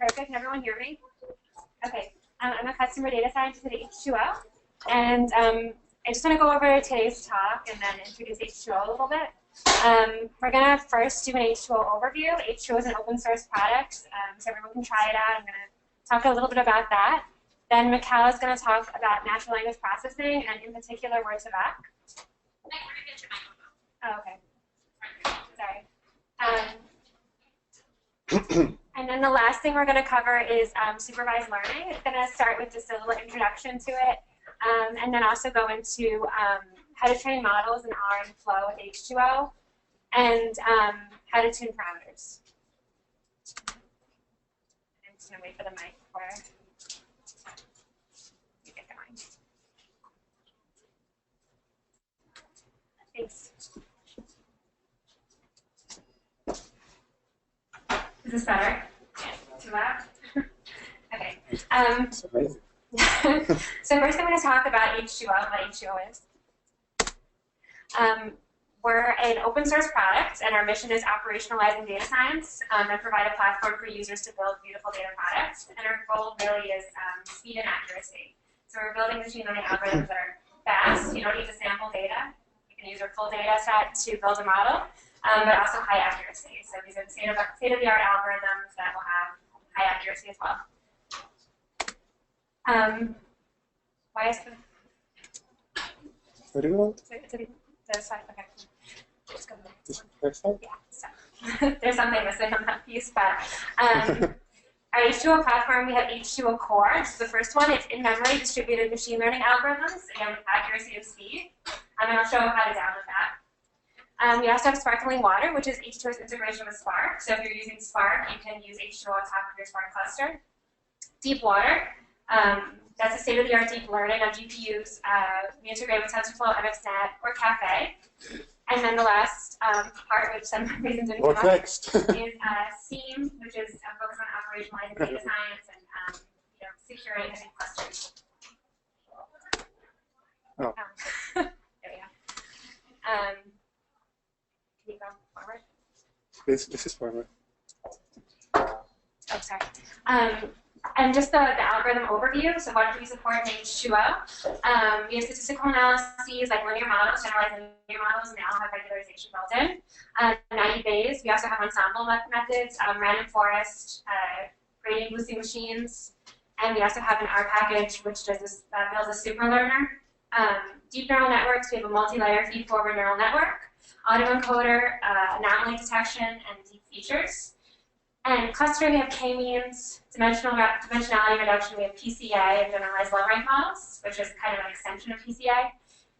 Perfect. Can everyone hear me? Okay. I'm a customer data scientist at H2O, and I just want to go over today's talk and then introduce H2O a little bit. We're going to first do an H2O overview. H2O is an open source product, so everyone can try it out. I'm going to talk a little bit about that. Then Michal is going to talk about natural language processing, and in particular, Word2Vec. Oh, okay. Sorry. And then the last thing we're going to cover is supervised learning. It's going to start with just a little introduction to it, and then also go into how to train models in R and Flow with H2O, and how to tune parameters. I'm just going to wait for the mic before we get going. Thanks. Is this better? Yeah. Too loud? Okay. So first I'm going to talk about H2O, what H2O is. We're an open source product, and our mission is operationalizing data science and provide a platform for users to build beautiful data products. And our goal really is speed and accuracy. So we're building machine learning algorithms that are fast. You don't need to sample data. You can use your full data set to build a model. But also high accuracy. So these are state-of-the-art algorithms that will have high accuracy as well. Why is the... What do you want? This side? Okay. Just go there. This side? Yeah, so there's something missing on that piece, but our H2O platform, we have H2O Core. This is the first one. It's in-memory distributed machine learning algorithms, again, with accuracy and speed. And I'll show how to download that. We also have sparkling water, which is H2O's integration with Spark. So if you're using Spark, you can use H2O on top of your Spark cluster. Deep water, that's a state-of-the-art deep learning on GPUs. We integrate with TensorFlow, MXNet, or Caffe. And then the last part, which some reason didn't come up, is SEAM, which is focused on operationalizing data science and securing clusters. Oh. There we go. Can you go forward? This is forward. Oh, sorry. And just the algorithm overview. So what do we support in H2O? We have statistical analyses like linear models, generalized linear models, and they all have regularization built in. 90 Bayes. We also have ensemble methods, random forest, gradient boosting machines, and we also have an R package which does this, builds a super learner. Deep neural networks. We have a multi-layer feed-forward neural network. Autoencoder, anomaly detection, and deep features. And clustering, we have k-means, dimensionality reduction, we have PCA and generalized low-rank models, which is kind of an extension of PCA.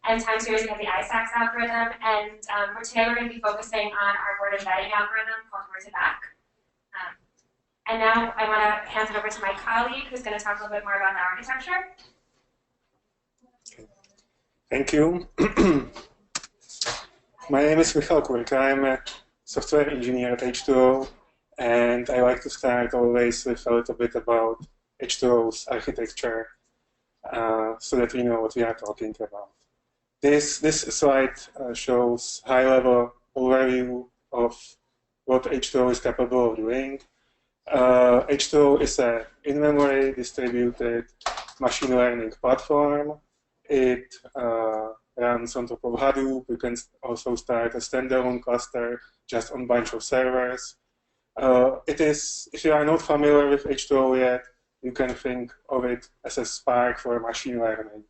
And time series, we have the ISAX algorithm. And today we're going to be focusing on our word embedding algorithm called Word2Vec. And now I want to hand it over to my colleague, who's going to talk a little bit more about the architecture. Thank you. My name is Michal Kurka. I'm a software engineer at H2O, and I like to start always with a little bit about H2O's architecture so that we know what we are talking about. This slide shows high-level overview of what H2O is capable of doing. H2O is an in-memory distributed machine learning platform. It runs on top of Hadoop. You can also start a standalone cluster just on a bunch of servers. It is, if you are not familiar with H2O yet, you can think of it as a Spark for machine learning.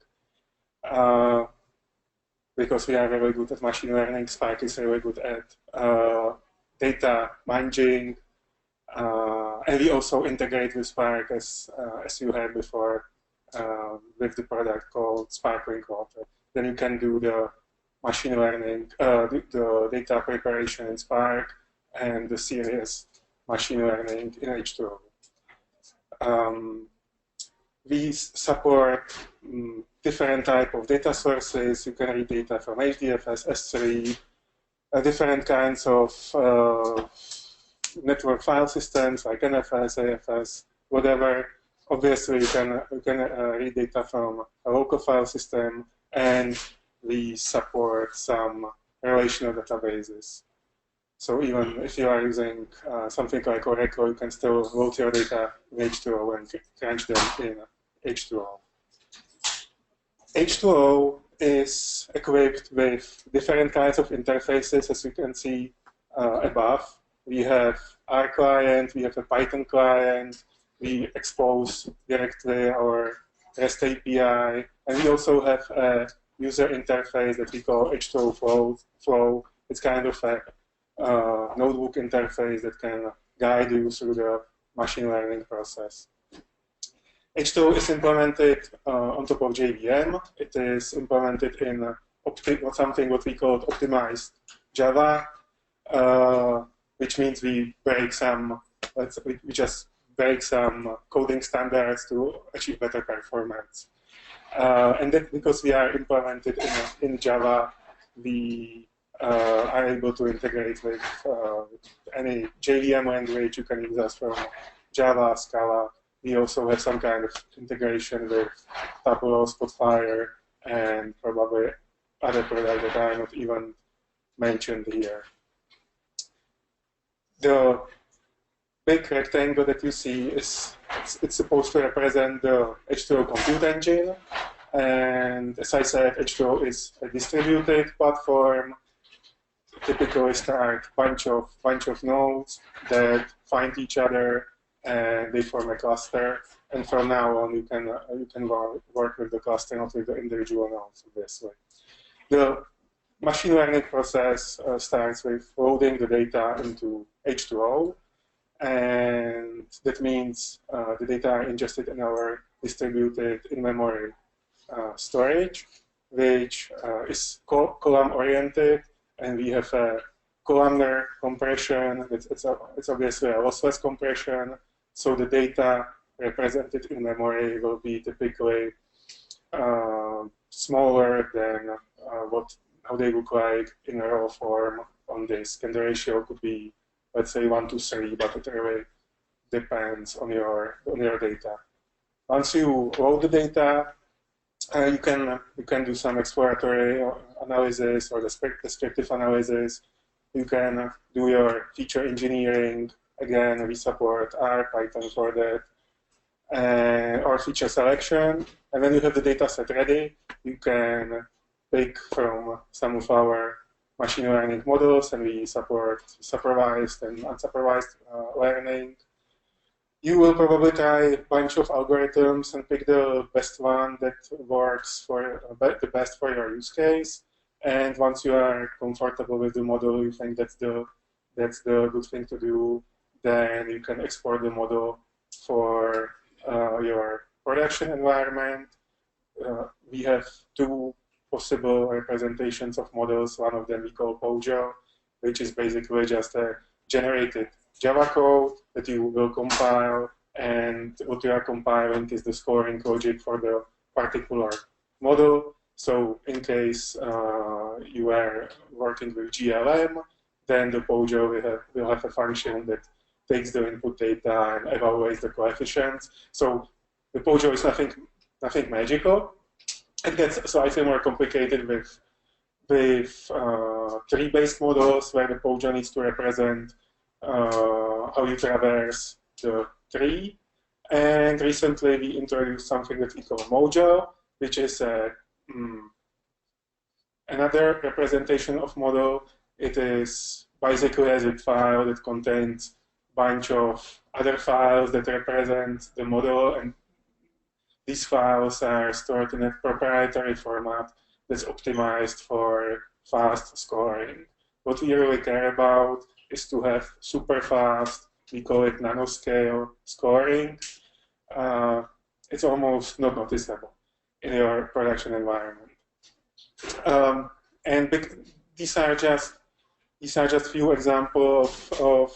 Because we are very good at machine learning, Spark is really good at data mining, and we also integrate with Spark as you had before with the product called Sparkling Water. Then you can do the machine learning, the data preparation in Spark, and the serious machine learning in H2O. We support different type of data sources. You can read data from HDFS, S3, different kinds of network file systems like NFS, AFS, whatever. Obviously, you can read data from a local file system, and we support some relational databases. So even if you are using something like Oracle, you can still load your data in H2O and crunch them in H2O. H2O is equipped with different kinds of interfaces, as you can see above. We have R client, we have a Python client, we expose directly our REST API, and we also have a user interface that we call H2O flow. It's kind of a notebook interface that can guide you through the machine learning process. H2O is implemented on top of JVM. It is implemented in something what we call optimized Java, which means we just break some coding standards to achieve better performance. And that because we are implemented in Java, we are able to integrate with any JVM language. You can use us from Java, Scala. We also have some kind of integration with Tuple, Spotfire, and probably other products that are not even mentioned here. The big rectangle that you see it's supposed to represent the H2O compute engine. And as I said, H2O is a distributed platform. Typically start bunch of nodes that find each other and they form a cluster. And from now on, you can work with the cluster, not with the individual nodes, obviously. The machine learning process starts with loading the data into H2O. And that means the data are ingested in our distributed in-memory storage, which is column-oriented, and we have a columnar compression. It's obviously a lossless compression, so the data represented in memory will be typically smaller than how they look like in a raw form on disk, and the ratio could be, let's say, 1:3, but it really depends on your data. Once you load the data, you can do some exploratory analysis or descriptive analysis. You can do your feature engineering. Again, we support R, Python for that, or feature selection. And when you have the data set ready, you can pick from some of our machine learning models, and we support supervised and unsupervised learning. You will probably try a bunch of algorithms and pick the best one that works for the best for your use case. And once you are comfortable with the model, you think that's the good thing to do, then you can export the model for your production environment. We have two possible representations of models. One of them we call POJO, which is basically just a generated Java code that you will compile, and what you are compiling is the scoring logic for the particular model. So in case you are working with GLM, then the POJO will have a function that takes the input data and evaluates the coefficients. So the POJO is nothing magical. It gets slightly more complicated with tree-based models where the POJO needs to represent how you traverse the tree. And recently we introduced something that we call Mojo, which is another representation of model. It is basically a zip file that contains a bunch of other files that represent the model, and these files are stored in a proprietary format that's optimized for fast scoring. What we really care about is to have super fast, we call it nanoscale scoring. It's almost not noticeable in your production environment. And these are just few examples of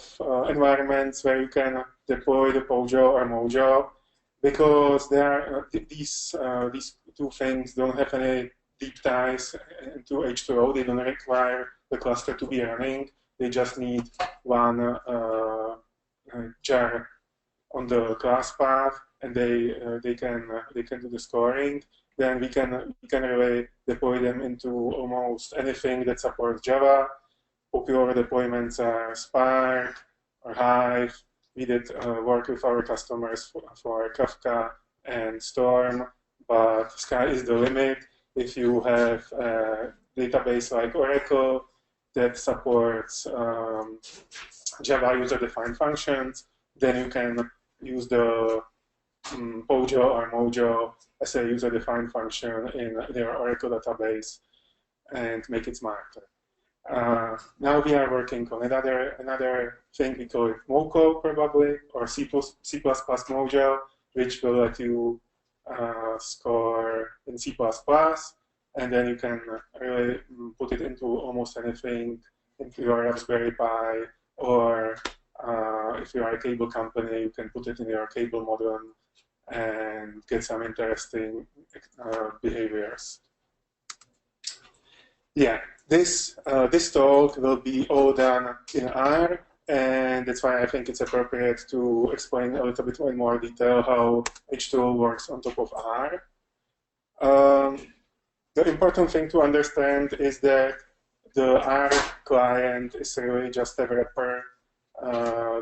environments where you can deploy the POJO or Mojo, because these two things don't have any deep ties into H2O. They don't require the cluster to be running. They just need one jar on the class path, and they can do the scoring. Then we can really deploy them into almost anything that supports Java. popular deployments are Spark or Hive. We did work with our customers for Kafka and Storm, but sky is the limit. If you have a database like Oracle that supports Java user-defined functions, then you can use the Pojo or Mojo as a user-defined function in their Oracle database and make it smarter. Now we are working on another thing, we call it Moco probably, or C++ Mojo, which will let you score in C++, and then you can really put it into almost anything, into your Raspberry Pi, or if you are a cable company, you can put it in your cable modem and get some interesting behaviors. Yeah, this talk will be all done in R, and that's why I think it's appropriate to explain a little bit in more detail how H2O works on top of R. The important thing to understand is that the R client is really just a wrapper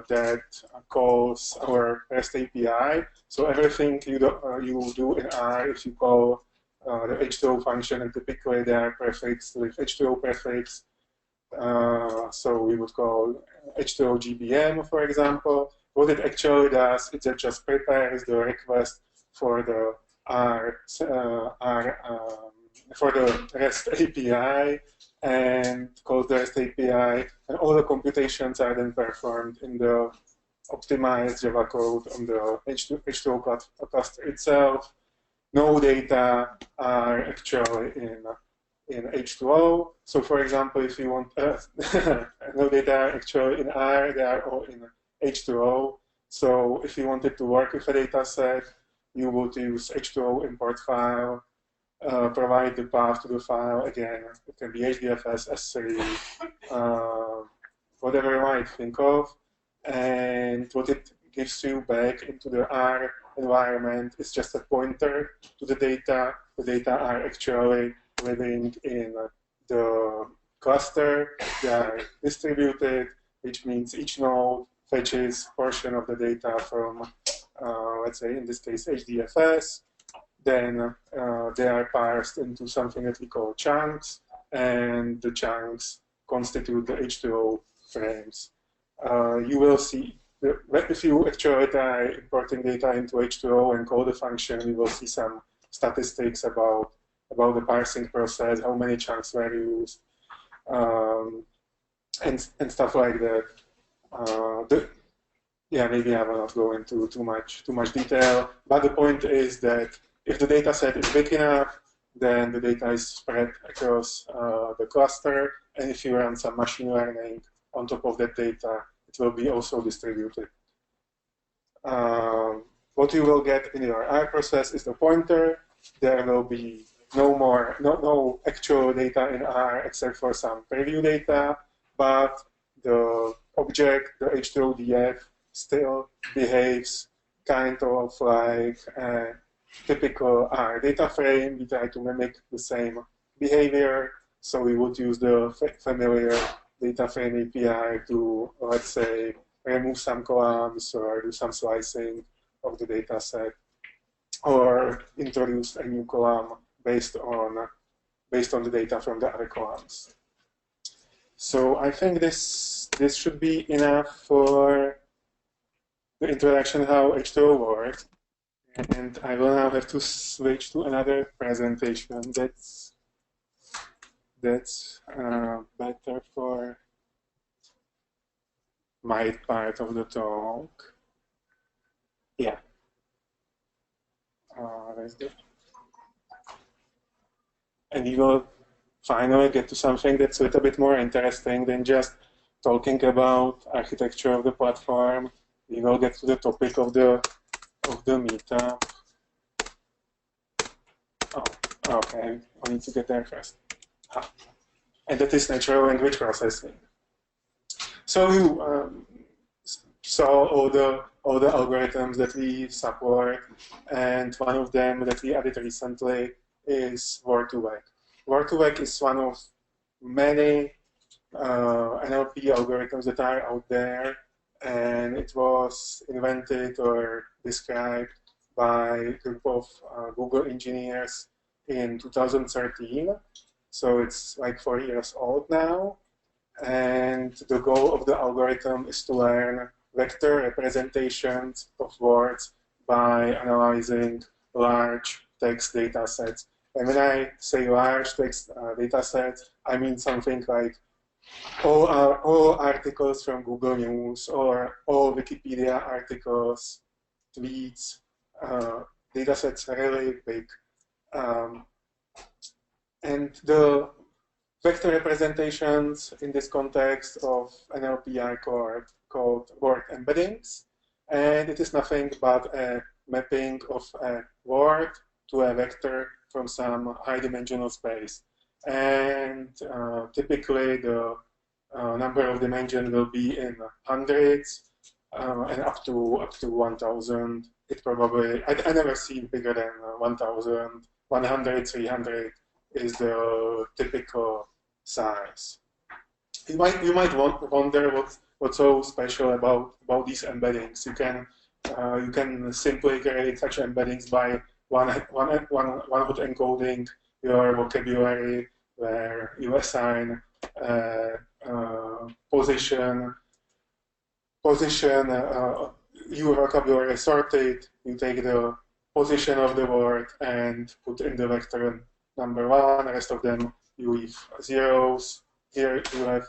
that calls our REST API. So everything you do in R, if you call the H2O function, and typically they are prefixed with H2O prefix. So we would call H2O GBM, for example. What it actually does is it just prepares the request for the for the REST API and calls the REST API, and all the computations are then performed in the optimized Java code on the H2O cluster itself. No data are actually in H2O. So for example, if you want no data are actually in R, they are all in H2O. So if you wanted to work with a data set, you would use H2O import file, provide the path to the file. Again, it can be HDFS, S3, whatever you might think of. And what it gives you back into the R environment is just a pointer to the data. The data are actually living in the cluster. They are distributed, which means each node fetches a portion of the data from, let's say, in this case, HDFS. Then they are parsed into something that we call chunks, and the chunks constitute the H2O frames. You will see, if you actually try importing data into H2O and call the function, you will see some statistics about the parsing process, how many chunks were used, and stuff like that. Yeah, maybe I will not go into too much detail, but the point is that if the data set is big enough, then the data is spread across the cluster, and if you run some machine learning on top of that data, it will be also distributed. What you will get in your R process is the pointer. There will be no actual data in R except for some preview data, but the object, the H2ODF, still behaves kind of like a typical R data frame. We try to mimic the same behavior, so we would use the familiar data frame API to, let's say, remove some columns or do some slicing of the data set, or introduce a new column based on the data from the other columns. So I think this should be enough for the introduction how H2O works. And I will now have to switch to another presentation that's better for my part of the talk. Yeah. That's good. And we will finally get to something that's a little bit more interesting than just talking about architecture of the platform. We will get to the topic of the meetup. Oh, okay. I need to get there first. And that is natural language processing. So you saw all the algorithms that we support, and one of them that we added recently is Word2Vec. Word2Vec is one of many NLP algorithms that are out there, and it was invented or described by a group of Google engineers in 2013. So it's like 4 years old now. And the goal of the algorithm is to learn vector representations of words by analyzing large text data sets. And when I say large text data sets, I mean something like all articles from Google News or all Wikipedia articles, tweets, data sets are really big. And the vector representations in this context of NLP are called word embeddings. And it is nothing but a mapping of a word to a vector from some high-dimensional space. And typically, the number of dimensions will be in hundreds and up to 1,000. It probably, I never seen bigger than 1,000. 100, 300 is the typical size. You might wonder what's so special about these embeddings. You can simply create such embeddings by one hot encoding your vocabulary, where you assign position. Your vocabulary is sorted. You take the position of the word and put in the vector number 1. The rest of them you leave zeros. Here you have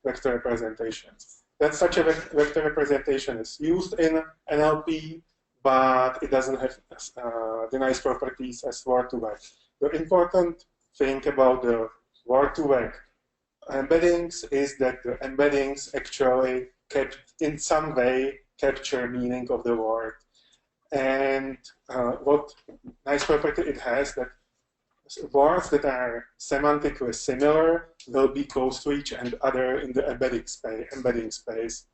vector representations. That such a vector representation is used in NLP, but it doesn't have the nice properties as Word2Vec. The important thing about the Word2Vec embeddings is that the embeddings actually in some way capture meaning of the word. And what nice property it has, that words that are semantically similar will be close to each other in the embedding space,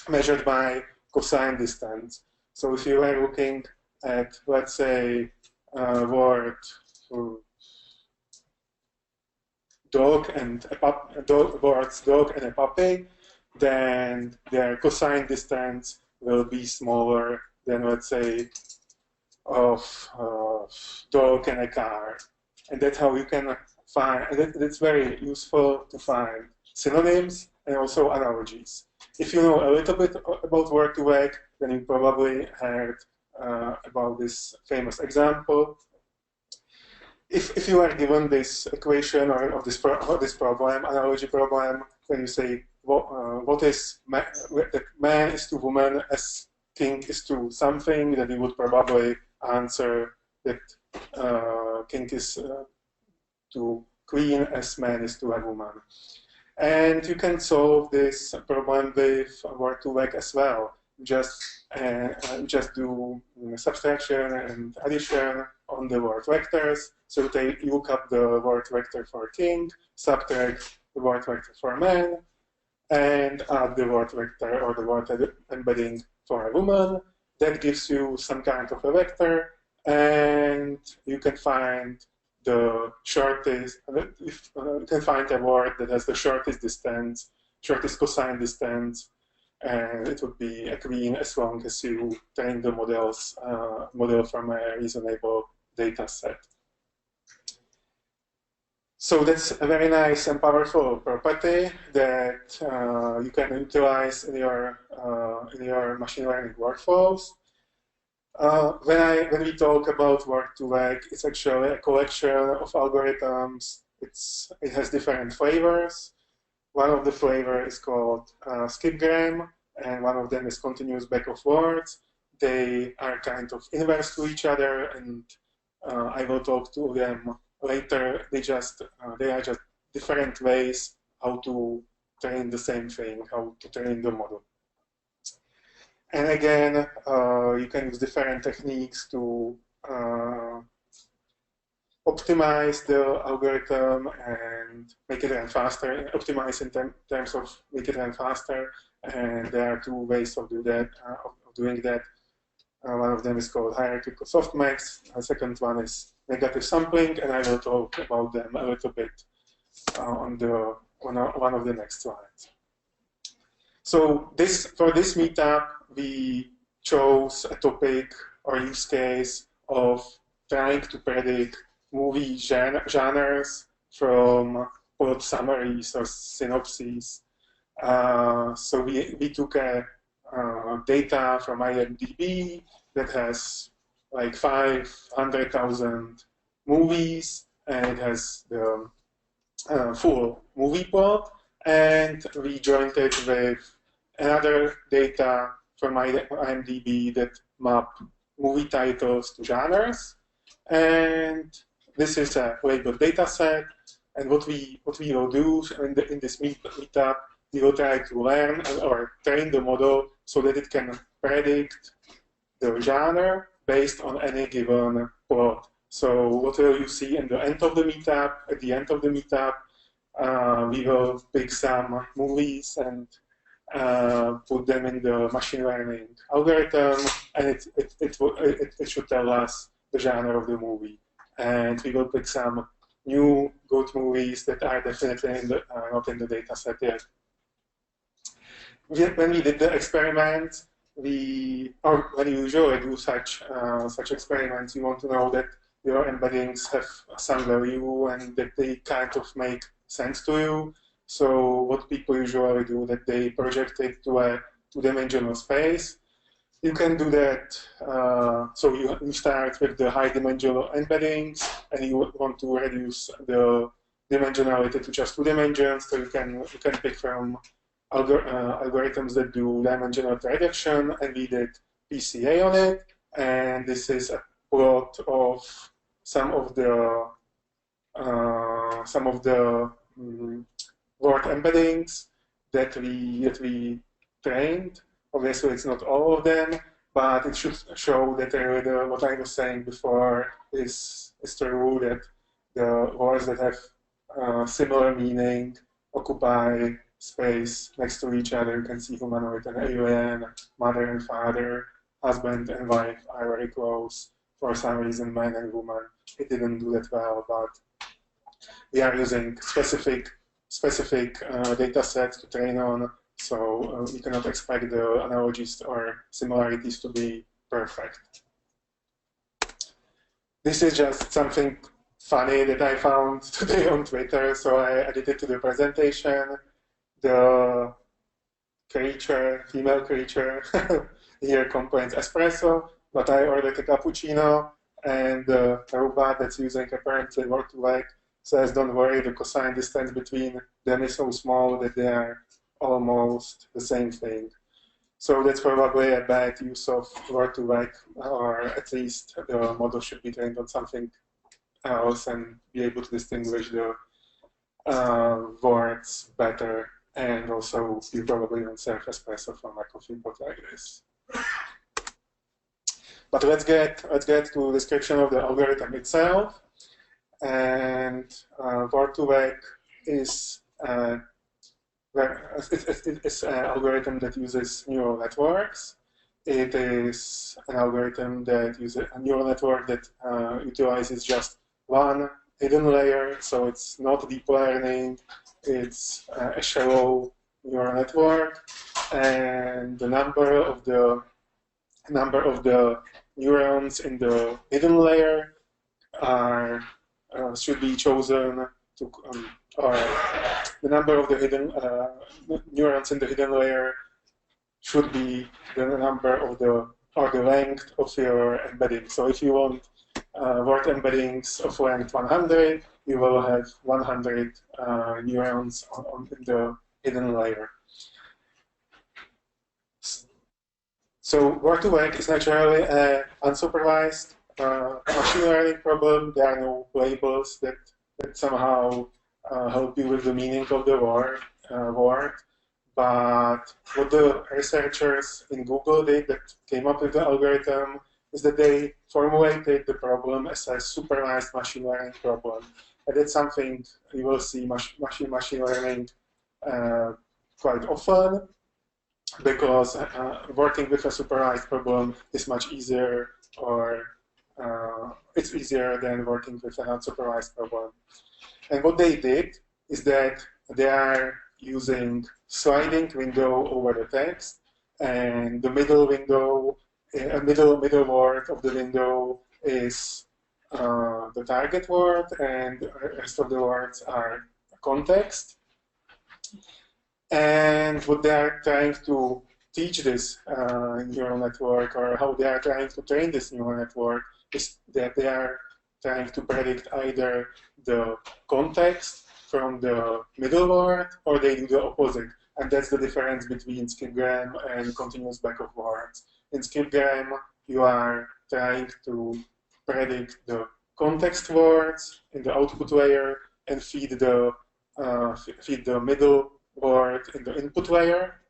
measured by cosine distance. So if you are looking at, let's say, word dog and words dog and a puppy, then their cosine distance will be smaller than, let's say, of dog and a car. And that's how you can find, and it's very useful to find synonyms and also analogies. If you know a little bit about Word2Vec, then you probably heard about this famous example. If you are given this equation or this problem, analogy problem, when you say what is man is to woman as king is to something, then you would probably answer that king is to queen as man is to a woman. And you can solve this problem with Word2Vec as well. Just do subtraction and addition on the word vectors. So you look up the word vector for king, subtract the word vector for man, and add the word vector or the word embedding for a woman. That gives you some kind of a vector, and you can find the shortest. You can find a word that has the shortest distance, shortest cosine distance, and it would be a queen as long as you train the model from a reasonable data set. So that's a very nice and powerful property that you can utilize in your machine learning workflows. When we talk about Word2Vec, it's actually a collection of algorithms. It has different flavors. One of the flavors is called skipgram, and one of them is continuous back of words. They are kind of inverse to each other, and I will talk to them later. They are just different ways how to train the same thing, how to train the model. And again, you can use different techniques to optimize the algorithm and make it run faster, optimize in terms of make it run faster. And there are two ways of doing that. One of them is called hierarchical softmax. The second one is negative sampling, and I will talk about them a little bit on the on one of the next slides. So for this meetup, we chose a topic or use case of trying to predict movie genres from plot summaries or synopses. So we took data from IMDb that has like 500,000 movies, and it has the full movie plot, and we joined it with another data from IMDb that map movie titles to genres. And this is a labeled data set. And what we will do in this meetup, we will try to learn or train the model so that it can predict the genre based on any given plot. So what will you see in the end of the meetup? At the end of the meetup, we will pick some movies and put them in the machine learning algorithm, and it should tell us the genre of the movie. And we will pick some new good movies that are definitely not in the data set yet. When we did the experiment, when you usually do such experiments, you want to know that your embeddings have some value and that they kind of make sense to you. So what people usually do, that they project it to a two-dimensional space. You can do that. So you start with the high-dimensional embeddings, and you want to reduce the dimensionality to just 2 dimensions. So you can pick from algorithms that do dimensional reduction, and we did PCA on it. And this is a plot of some of the word embeddings that we trained. Obviously, it's not all of them, but it should show that what I was saying before is true, that the words that have similar meaning occupy space next to each other. You can see humanoid and alien, mother and father, husband and wife are very close. For some reason, man and woman, it didn't do that well, but we are using specific data sets to train on, so we cannot expect the analogies or similarities to be perfect. This is just something funny that I found today on Twitter, so I added it to the presentation. The creature, female creature, here complains espresso, but I ordered a cappuccino, and the robot that's using apparently Word2Vec says, don't worry, the cosine distance between them is so small that they are almost the same thing. So that's probably a bad use of Word2Vec, or at least the model should be trained on something else and be able to distinguish the words better. And also, you probably don't serve espresso from a coffee pot like this. But let's get to the description of the algorithm itself. And Word2Vec is it's an algorithm that uses neural networks. It is an algorithm that uses a neural network that utilizes just one hidden layer, so it's not deep learning. It's a shallow neural network, and the number of the neurons in the hidden layer should be chosen to, or the number of the hidden neurons in the hidden layer should be the number of the length of your embedding. So if you want word embeddings of length 100, you will have 100 neurons in the hidden layer. So Word2Vec is naturally an unsupervised machine learning problem. There are no labels that somehow help you with the meaning of the word. But what the researchers in Google did that came up with the algorithm is that they formulated the problem as a supervised machine learning problem. And that's something you will see machine learning quite often, because working with a supervised problem is much easier, or it's easier than working with an unsupervised problem. And what they did is that they are using sliding window over the text, and the middle window, middle word of the window is the target word, and the rest of the words are context. And what they are trying to teach this neural network, or how they are trying to train this neural network, is that they are trying to predict either the context from the middle word, or they do the opposite. And that's the difference between skipgram and continuous backup words. In skipgram, you are trying to predict the context words in the output layer and feed the middle word in the input layer.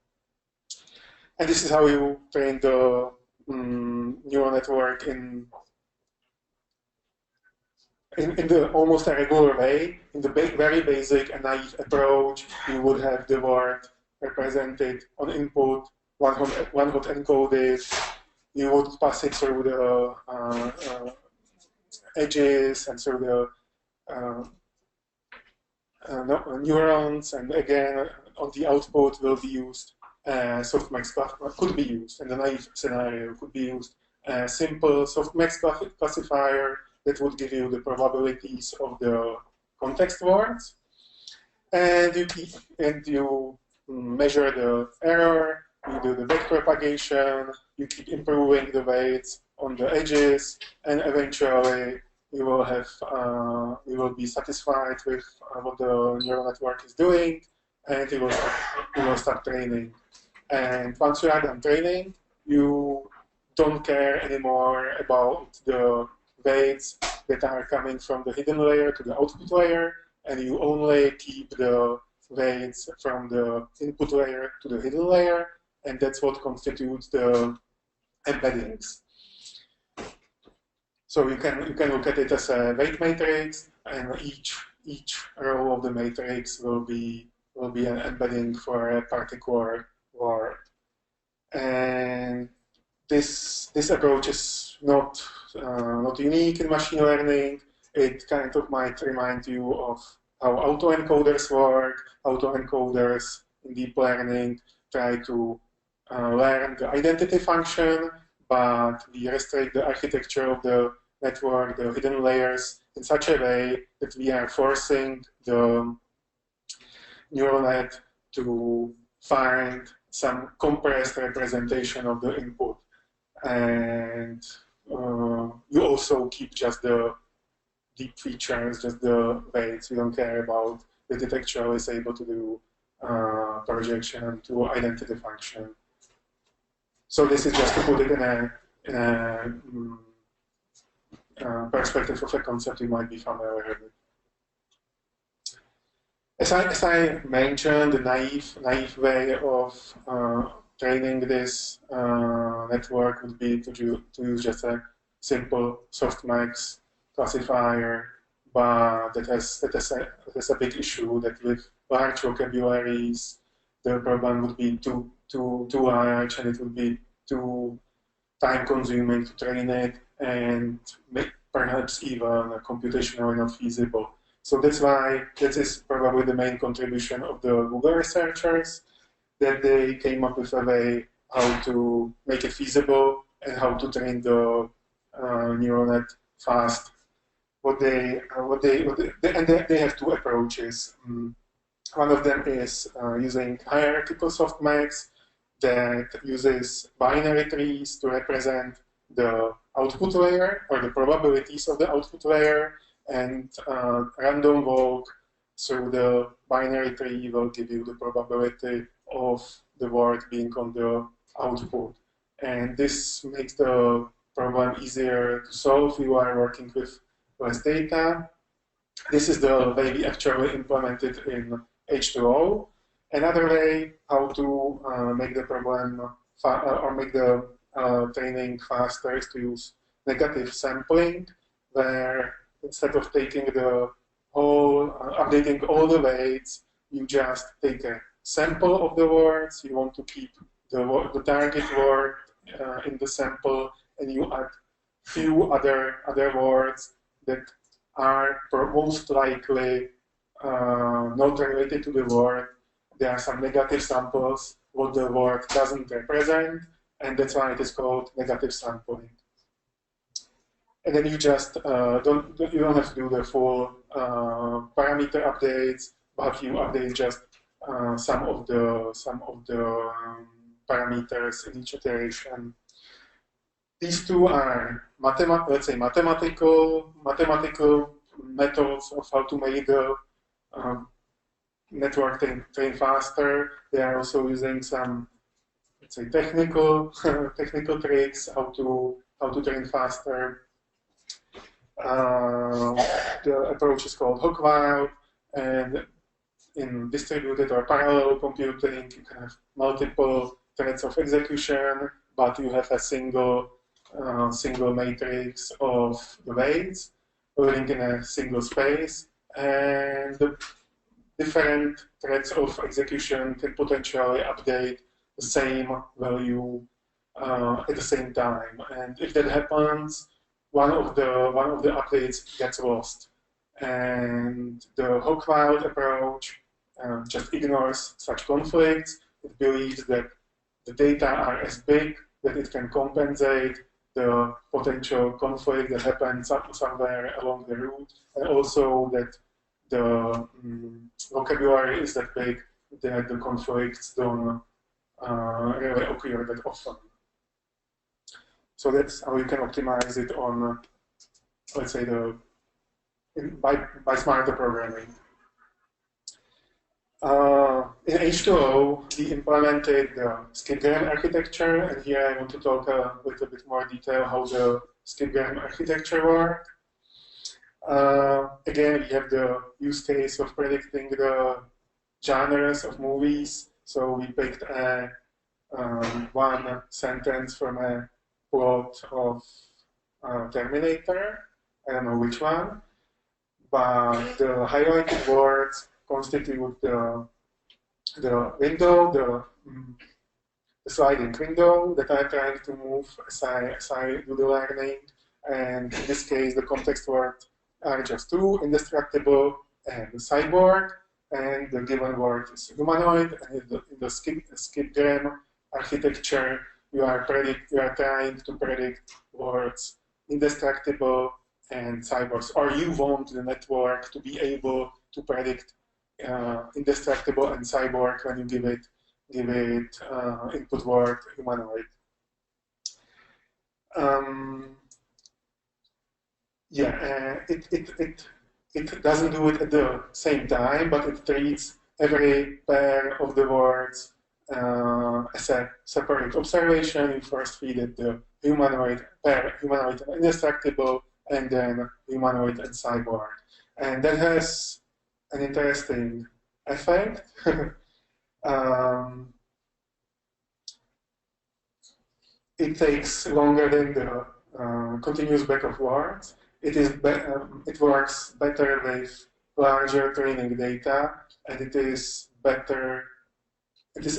And this is how you train the neural network in the almost a regular way. In the very basic and naive approach, you would have the word represented on input, one hot encoded. You would pass it through the edges and through the neurons, and again on the output will be used softmax could be used in the naive scenario, could be used simple softmax classifier that would give you the probabilities of the context words, and you measure the error, you do the back propagation, you keep improving the weights on the edges, and eventually you will have you will be satisfied with what the neural network is doing, and you will start training. And once you are done training, you don't care anymore about the weights that are coming from the hidden layer to the output layer, and you only keep the weights from the input layer to the hidden layer, and that's what constitutes the embeddings. So you can look at it as a weight matrix, and each row of the matrix will be an embedding for a particular word. And this approach is not unique in machine learning. It kind of might remind you of how autoencoders work. Autoencoders in deep learning try to learn the identity function, but we restrict the architecture of the network, the hidden layers, in such a way that we are forcing the neural net to find some compressed representation of the input. And you also keep just the deep features, just the weights. You don't care about that it actually is able to do projection to identity function. So this is just to put it in a perspective of a concept you might be familiar with. As I mentioned, the naive way of training this network would be to use just a simple softmax classifier, but that has a big issue that with large vocabularies, the problem would be too large, and it would be too time-consuming to train it, and perhaps even computationally not feasible. So that's why this is probably the main contribution of the Google researchers, that they came up with a way how to make it feasible and how to train the neural net fast. They have two approaches. One of them is using hierarchical softmax that uses binary trees to represent the output layer or the probabilities of the output layer, and random walk through the binary tree will give you the probability of the word being on the output. And this makes the problem easier to solve. You are working with less data. This is the way we actually implemented in H2O. Another way how to make the problem or make the training faster is to use negative sampling, where instead of taking the whole, updating all the weights, you just take a sample of the words. You want to keep the target word in the sample, and you add few other words that are most likely not related to the word. There are some negative samples, what the word doesn't represent, and that's why it is called negative sampling. And then you just you don't have to do the full parameter updates, but you update just some of the parameters in each iteration. These two are let's say mathematical methods of how to make the network train faster. They are also using some, let's say, technical tricks how to train faster. The approach is called hook-while, and in distributed or parallel computing, you can have multiple threads of execution, but you have a single matrix of the weights living in a single space, and the different threads of execution can potentially update the same value at the same time. And if that happens, one of the updates gets lost. And the hook-while approach just ignores such conflicts. It believes that the data are as big that it can compensate the potential conflict that happens somewhere along the route, and also that the vocabulary is that big that the conflicts don't really occur that often. So that's how you can optimize it on, let's say, by smarter programming. In H2O, we implemented the skipgram architecture, and here I want to talk a little bit more detail how the skipgram architecture works. Again, we have the use case of predicting the genres of movies. So we picked one sentence from a plot of Terminator. I don't know which one, but the highlighted words constitute the window, the sliding window that I'm trying to move as I do the learning. And in this case, the context words are just two, indestructible and cyborg, and the given word is humanoid. And in the skipgram architecture, you are trying to predict words indestructible and cyborgs, or you want the network to be able to predict indestructible and cyborg when you give it input word humanoid. It doesn't do it at the same time, but it treats every pair of the words as a separate observation. You first feed it the humanoid pair, humanoid and indestructible, and then humanoid and cyborg. And that has an interesting effect. It takes longer than the continuous back of words. It works better with larger training data, and it is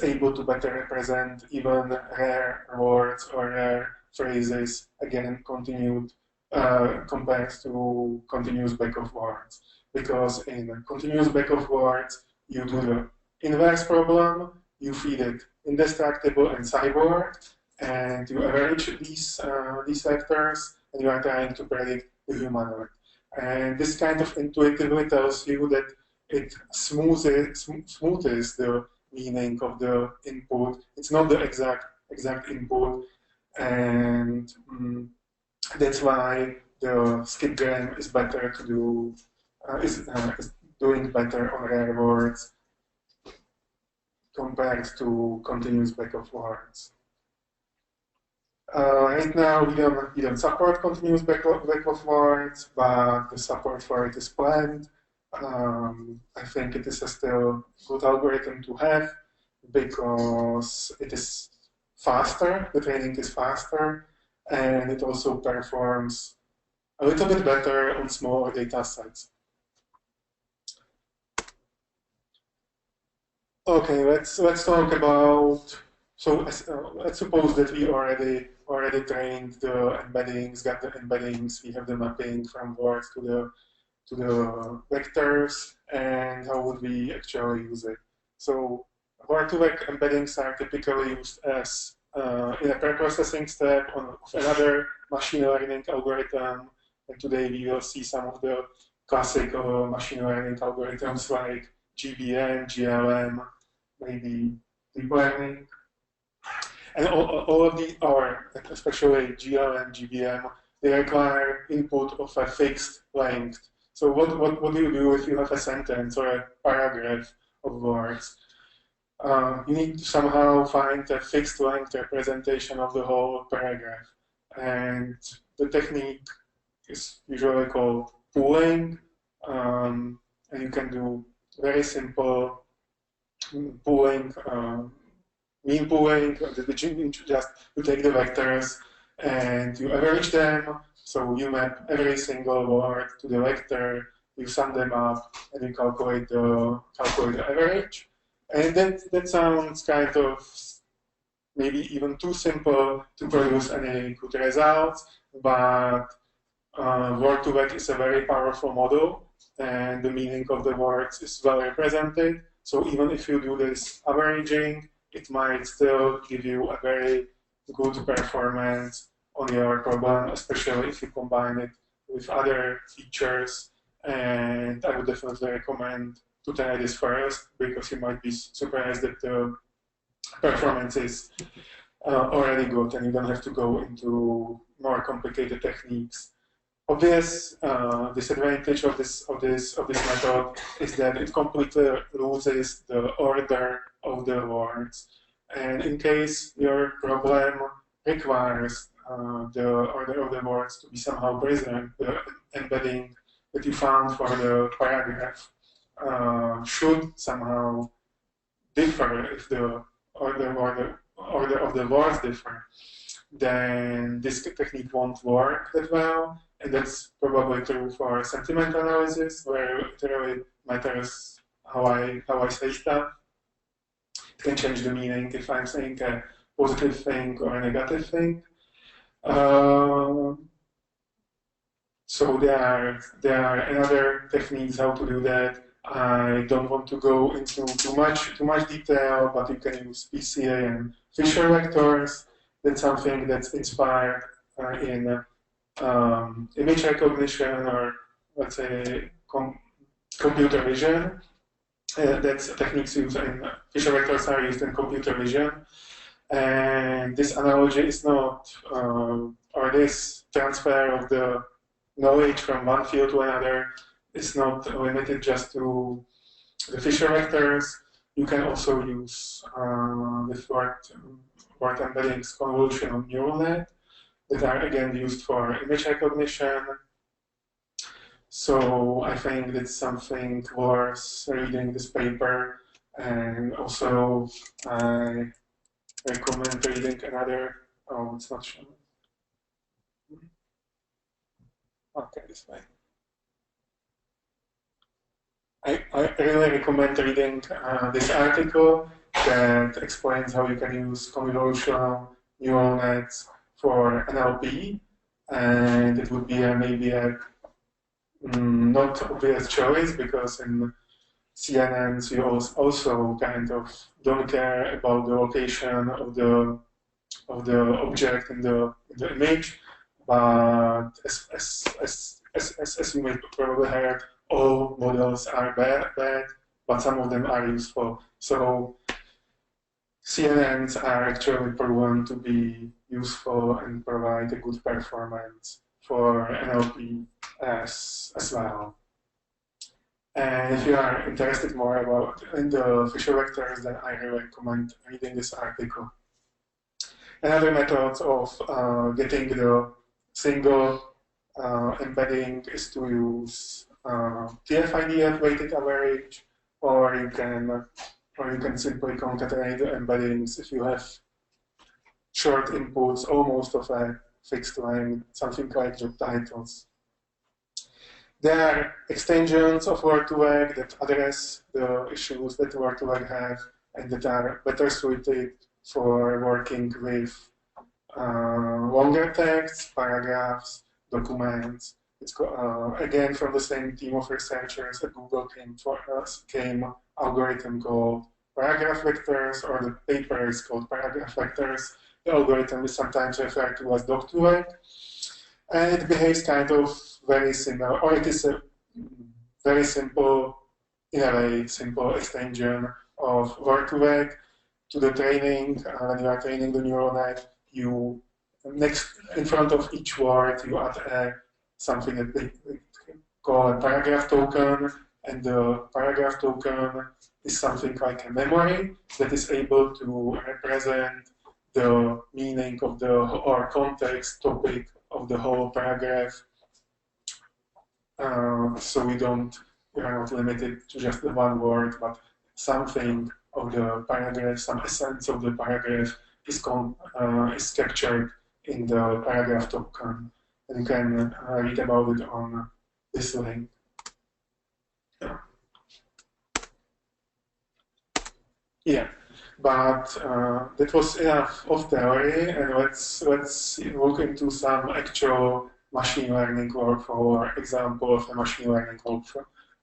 able to better represent even rare words or rare phrases, again, continued compared to continuous back of words. Because in continuous back of words, you do the inverse problem, you feed it indestructible and cyborg, and you average these vectors, and you are trying to predict the humanoid. And this kind of intuitively tells you that it smooths the meaning of the input. It's not the exact input, and that's why the skipgram is better to do. Is doing better on rare words compared to continuous back of words. Right now, we don't support continuous back of words, but the support for it is planned. I think it is a still good algorithm to have because it is faster, the training is faster, and it also performs a little bit better on smaller data sets. Okay, let's talk about. So let's suppose that we already trained the embeddings, got the embeddings, we have the mapping from words to the the vectors, and how would we actually use it. So Word2Vec embeddings are typically used as in a preprocessing step of another machine learning algorithm. And today we will see some of the classical machine learning algorithms like GBM, GLM, maybe deep learning. And all of these are, especially GLM, GBM, they require input of a fixed length. So what do you do if you have a sentence or a paragraph of words? You need to somehow find a fixed length representation of the whole paragraph. And the technique is usually called pooling. And you can do very simple pooling, mean pooling, just you take the vectors and you average them. So you map every single word to the vector, you sum them up, and you calculate the average. And that sounds kind of maybe even too simple to produce any good results, but Word2Vec is a very powerful model, and the meaning of the words is well represented. So even if you do this averaging, it might still give you a very good performance on your problem, especially if you combine it with other features. And I would definitely recommend to try this first, because you might be surprised that the performance is already good and you don't have to go into more complicated techniques. Obvious disadvantage of this method is that it completely loses the order of the words. And in case your problem requires the order of the words to be somehow preserved, the embedding that you found for the paragraph should somehow differ if the order of the words differ, then this technique won't work that well. And that's probably true for sentiment analysis, where it really matters how I say stuff. It can change the meaning if I'm saying a positive thing or a negative thing. So there are another techniques how to do that. I don't want to go into too much detail, but you can use PCA and Fisher vectors. That's something that's inspired in image recognition, or let's say computer vision. That's techniques used in Fisher vectors are used in computer vision. And this analogy is not, or this transfer of the knowledge from one field to another is not limited just to the Fisher vectors. You can also use with word embeddings convolutional neural net that are again used for image recognition. So I think that's something worth reading this paper, and also I recommend reading another. Oh, it's not shown. Okay, this way. I really recommend reading this article that explains how you can use convolutional neural nets for NLP, and it would be maybe a not obvious choice, because in CNNs you also kind of don't care about the location of the object in the image, but as you may probably heard, all models are bad, but some of them are useful. So CNNs are actually proven to be useful and provide a good performance for NLP as well. And if you are interested more about in the Fisher vectors, then I really recommend reading this article. Another method of getting the single embedding is to use TF-IDF weighted average, or you can simply concatenate the embeddings if you have short inputs, almost of a fixed length, something like job titles. There are extensions of Word2Vec that address the issues that Word2Vec have and that are better suited for working with longer texts, paragraphs, documents, It's again from the same team of researchers at Google came algorithm called paragraph vectors, or the paper is called paragraph vectors. The algorithm is sometimes referred to as Doc2Vec, and it behaves kind of very similar, or it is a very simple, in a way, simple extension of Word2Vec. To the training, when you are training the neural net, you in front of each word you add something that they call a paragraph token, and the paragraph token is something like a memory that is able to represent the meaning of the or context topic of the whole paragraph. So we are not limited to just the one word, but something of the paragraph, some essence of the paragraph is captured in the paragraph token. And you can read about it on this link. Yeah, but that was enough of theory, and let's look into some actual machine learning workflow, or example of a machine learning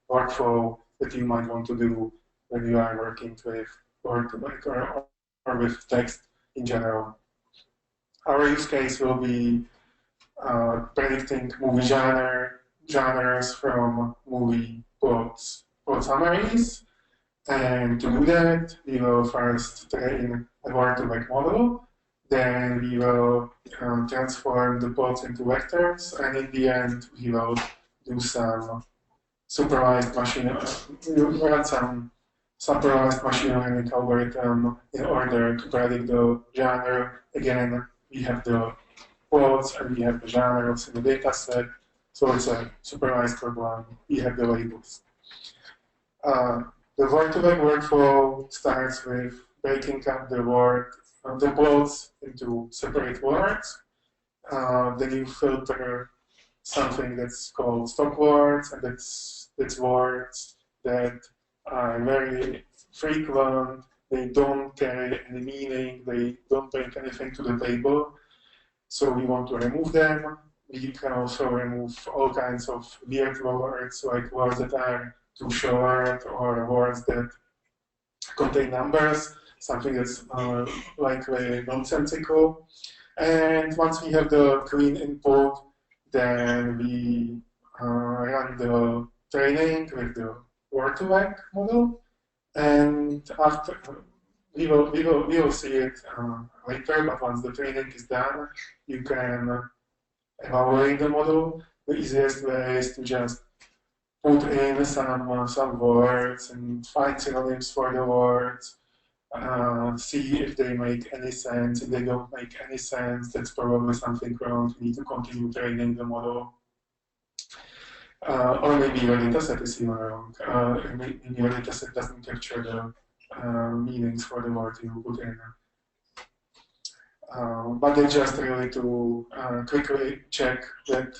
workflow that you might want to do when you are working with Word2Vec or with text in general. Our use case will be predicting movie genres from movie plot summaries. And to do that, we will first train a Word2Vec model. Then we will transform the plots into vectors, and in the end, we will do some supervised machine learning algorithm in order to predict the genre. Again, we have the plots and we have the genres in the data set, so it's a supervised problem. We have the labels. The Word2Vec workflow starts with breaking up the plots into separate words. Then you filter something that's called stock words, and that's words that are very frequent. They don't carry any meaning. They don't bring anything to the table. So we want to remove them. We can also remove all kinds of weird words, like words that are too short, or words that contain numbers, something that's likely nonsensical. And once we have the clean input, then we run the training with the Word2Vec model, and after we will see it later. But once the training is done, you can evaluate the model. The easiest way is to just put in some words and find synonyms for the words. See if they make any sense. If they don't make any sense, that's probably something wrong. You need to continue training the model. Or maybe your dataset is even wrong. Maybe your dataset doesn't capture the meanings for the word you put in. But they just really to quickly check that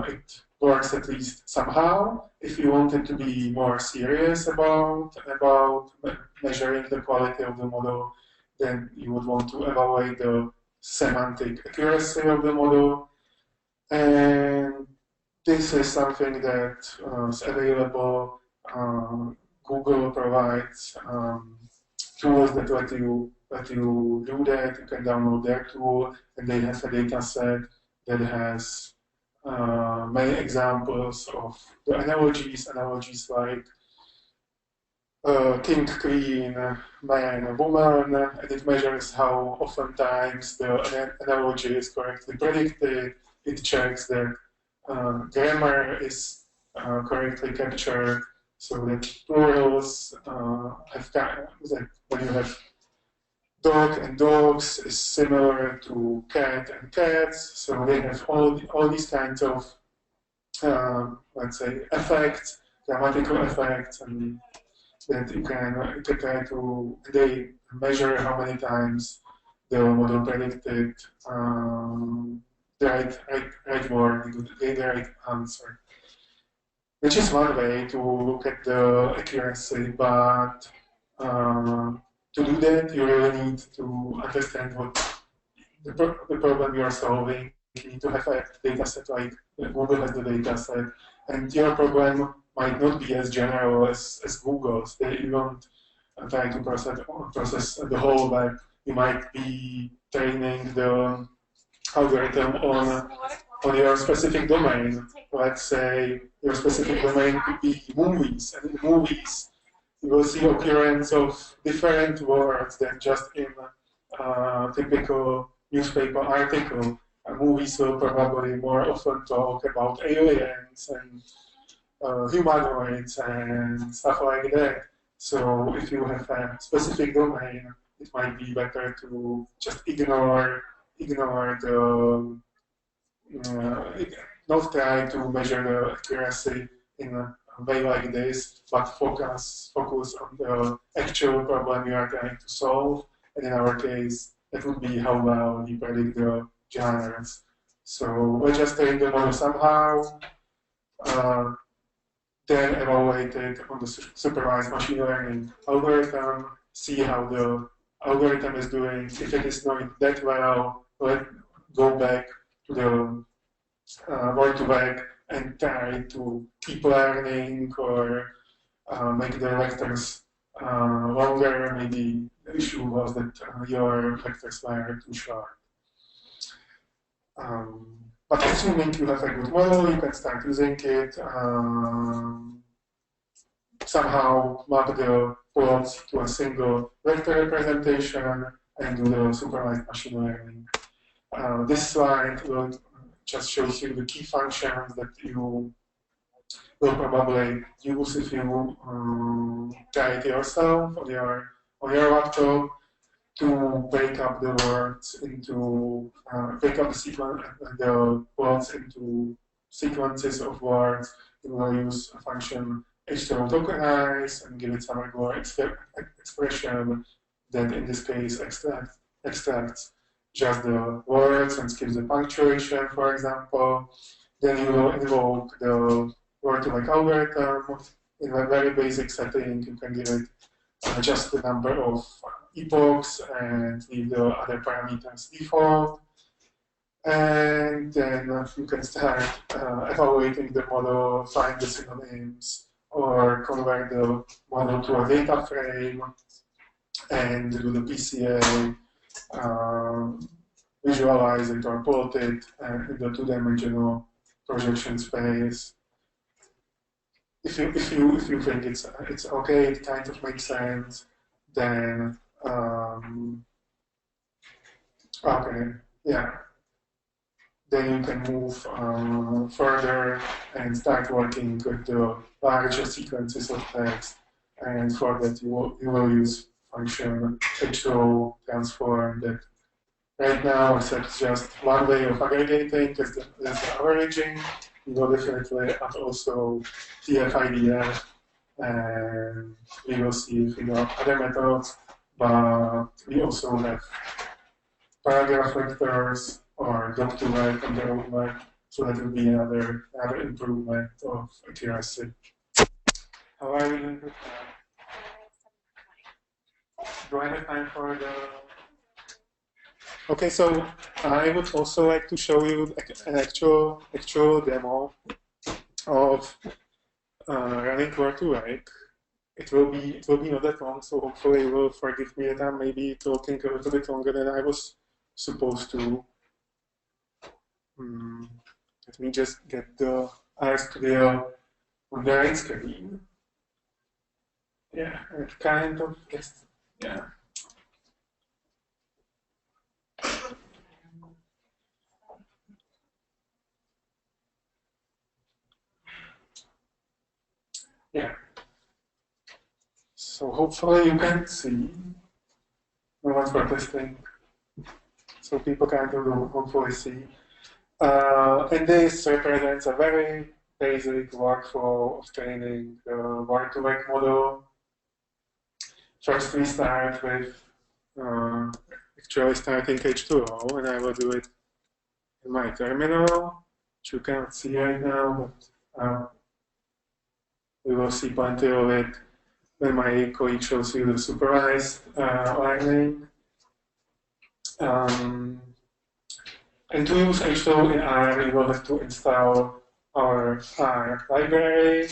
it works at least somehow. If you wanted to be more serious about measuring the quality of the model, then you would want to evaluate the semantic accuracy of the model. And this is something that is available. Google provides tools that let you do that. You can download their tool, and they have a data set that has many examples of the analogies like king, queen, man, woman, and it measures how oftentimes the analogy is correctly predicted. It checks that grammar is correctly captured, so that plurals when you have dog and dogs is similar to cat and cats, so they have all these kinds of let's say effects, grammatical effects, and that you can try to they measure how many times the model predicted the right word, the right answer, which is one way to look at the accuracy, but to do that, you really need to understand what the problem you are solving, you need to have a data set like Google has the data set, and your problem might not be as general as Google's. You don't try to process the whole web. You might be training the algorithm on your specific domain. Let's say your specific domain could be movies, and in movies you will see occurrence of different words than just in a typical newspaper article. Movies will probably more often talk about aliens and humanoids and stuff like that. So if you have a specific domain, it might be better to just ignore the not try to measure the accuracy in a way like this, but focus on the actual problem you are trying to solve. And in our case, that would be how well we predict the genres. So let's just train the model somehow, then evaluate it on the supervised machine learning algorithm, see how the algorithm is doing. If it is doing that well, let's go back to the Word2Vec and try to keep learning or make the vectors longer. Maybe the issue was that your vectors were too short. But assuming you have a good model, you can start using it. Somehow map the plots to a single vector representation and do the supervised machine learning. This slide will just shows you the key functions that you will probably use if you try it yourself on your laptop to break up the words into break up the sequence the words into sequences of words. You will use a function H2O tokenize and give it some regular expression that in this case extracts just the words and skips the punctuation, for example. Then you will invoke the Word2Vec algorithm. In a very basic setting, you can give it just the number of epochs and leave the other parameters default. And then you can start evaluating the model, find the synonyms, or convert the model to a data frame and do the PCA. Visualize it or plot it in the two-dimensional projection space. If you think it's okay, it kind of makes sense, then okay, yeah. Then you can move further and start working with the larger sequences of text, and for that you will use function H2O transform that right now accepts just one way of aggregating, that's the averaging. You will definitely add also TF-IDF, and we will see if we know other methods, but we also have paragraph vectors or Word2Vec on their own way, so that will be another improvement of accuracy. How are we doing with that? Do I have time for the... Okay, so I would also like to show you an actual demo of running Word2Vec. It will be not that long, so hopefully you will forgive me that I'm maybe talking a little bit longer than I was supposed to. Let me just get the RStudio on the right screen. Yeah, it kind of gets, yeah. Yeah. So hopefully you can see. No one's protesting. So people can hopefully see. And this represents a very basic workflow of training the Word2Vec model. First we start with actually starting H2O, and I will do it in my terminal, which you can't see right now, but we will see plenty of it when my colleague shows you the supervised learning. And to use H2O in R, we will have to install our R library.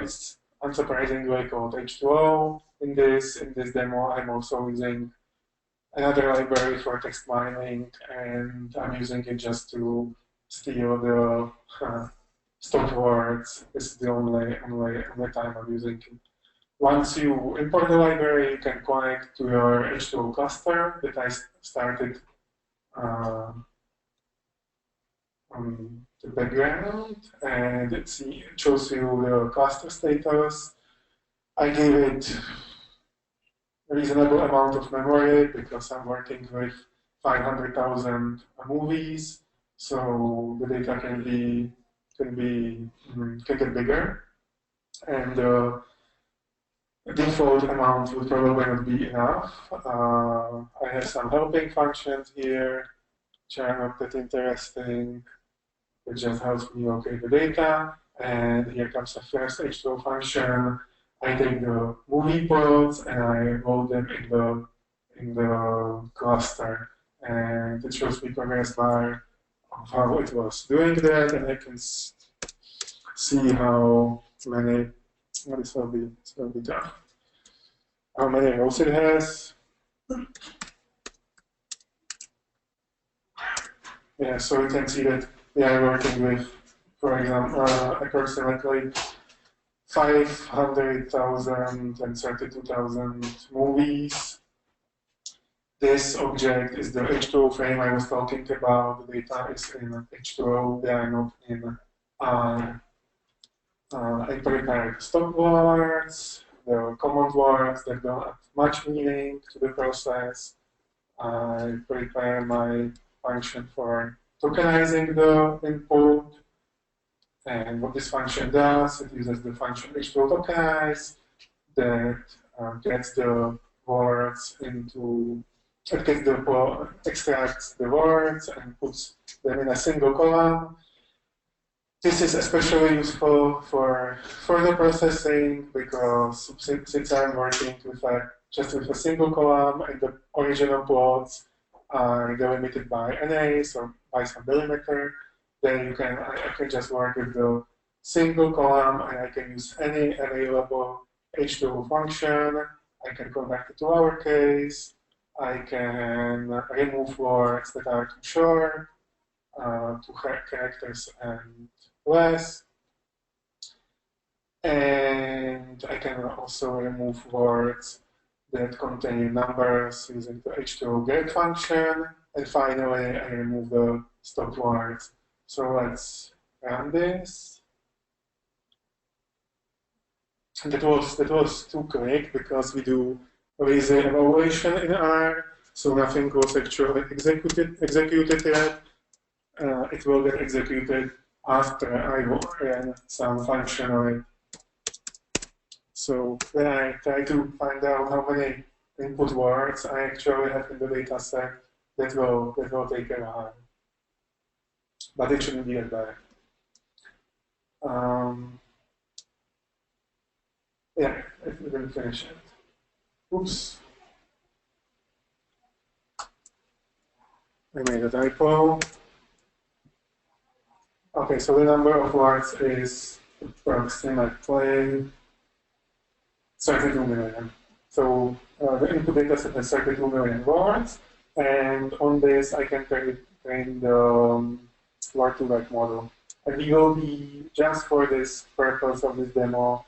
It's unsurprisingly called H2O. In this demo, I'm also using another library for text mining, and I'm using it just to steal the stop words. This is the only time I'm using it. Once you import the library, you can connect to your H2O cluster that I started on the background, and it shows you the cluster status. I gave it a reasonable amount of memory because I'm working with 500,000 movies, so the data can get bigger, and the default amount would probably not be enough. I have some helping functions here, which are not that interesting. It just helps me locate the data, and here comes the first H2O function. I take the movie plots and I load them in the cluster, and it shows me progress bar of how it was doing that, and I can see how many. This will be done. How many rows it has? Yeah, so you can see that we are working with, for example, approximately 500,000 and 32,000 movies. This object is the H2O frame I was talking about. The data is in H2O, they are not in R. I prepared stop words, the common words that don't have much meaning to the process. I prepare my function for tokenizing the input. And what this function does, it uses the function H2O tokenize that gets the words into, extracts the words and puts them in a single column. This is especially useful for further processing because since I'm working just with a single column and the original plots are delimited by NAs or by some delimiter, then I can just work with the single column and I can use any available H2O function. I can convert it to lowercase. I can remove words that are too short, to characters and less. And I can also remove words that contain numbers using the H2O get function. And finally, I remove the stop words. So let's run this. And that was too quick because we do lazy evaluation in R, so nothing was actually executed yet. It will get executed after I ran some functionally. So when I try to find out how many input words I actually have in the data set, that will take a while. But it shouldn't be that bad. Yeah, we will finish it. Oops. I made a typo. Okay, so the number of words is approximately 32 million. So the input data set has 32 million words, and on this I can train the Word2Vec model. And we will be, just for this purpose of this demo,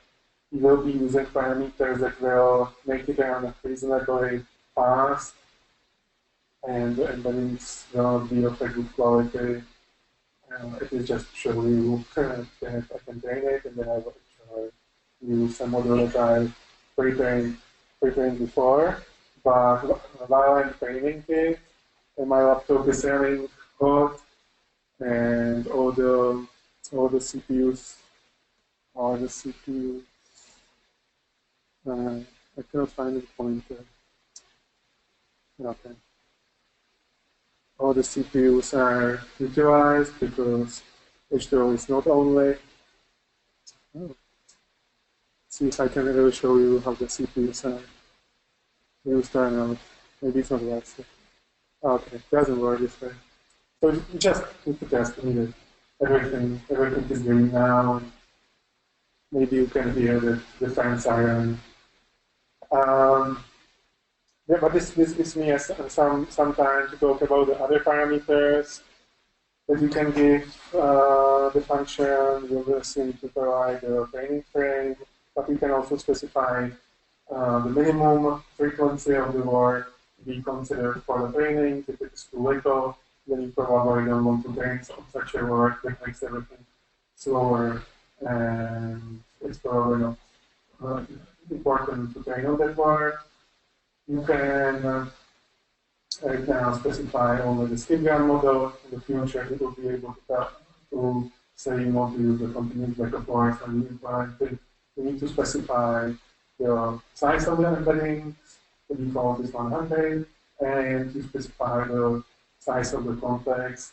we will be using parameters that will make it run reasonably fast, and the embeddings will be of a good quality. It is just to show you that I can train it, and then I will actually use a model that I pre-trained before. But while I'm training it, and my laptop is running hot, and all the CPUs, I cannot find the pointer. Okay. All the CPUs are utilized because H2O is not only. Oh. See if I can really show you how the CPUs are used or not. Maybe it's not right. Okay, it doesn't work this way. So you just need to test me that everything is green now. Maybe you can hear the fans siren. Yeah, but this gives me some time to talk about the other parameters that you can give the function. You will see to provide the training frame, but you can also specify the minimum frequency of the word to be considered for the training. If it's too little, then you probably don't want to train on such a word that makes everything slower, and it's probably not important to train on that word. You can right now specify only the skip-gram model. In the future, it will be able to say you want to use the continuous backup voice and you need to specify the size of the embedding. The default is 100, and you specify the size of the context.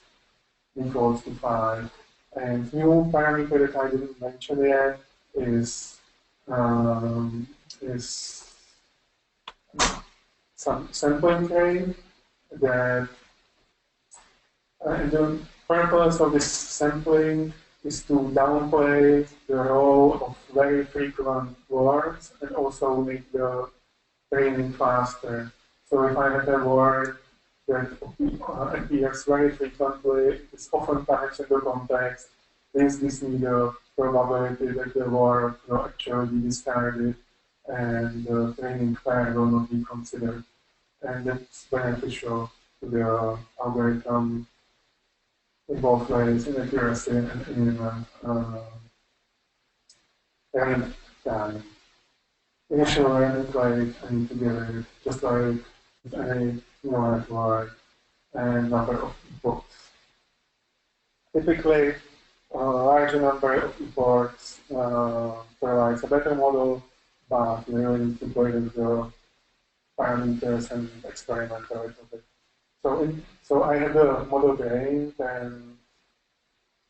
Default to 5. And new parameter that I didn't mention yet is some sampling rate that and the purpose of this sampling is to downplay the role of very frequent words and also make the training faster. So if I have a word that appears very frequently, it's oftentimes in the context, this gives me the probability that the word will actually be discarded and the training pair will not be considered. And that's beneficial to the algorithm in both ways, in accuracy and in learning time. Initial learning rate, I need to give it just like any neural word and number of inputs. Typically, a larger number of imports provides a better model, but we really need to play with the parameters and experiment a little bit. So I had a model trained, and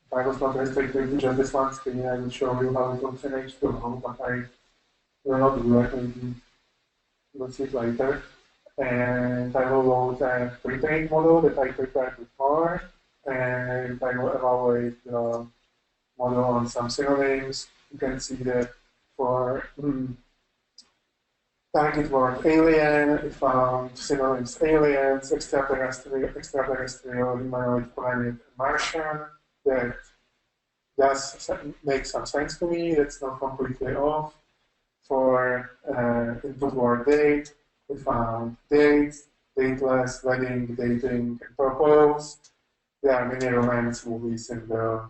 if I was not restricted to just this one screen, I will show you how it looks in H2O, but I will not do that. Maybe we'll see it later. And I will load a pre-trained model that I prepared before, and I will evaluate the model on some synonyms. You can see that for target word alien, it found synonyms aliens, extraterrestrial, humanoid, planet, Martian. That does make some sense to me. That's not completely off. For input word date, we found dates, dateless, wedding, dating, and propose. There are many romance movies in the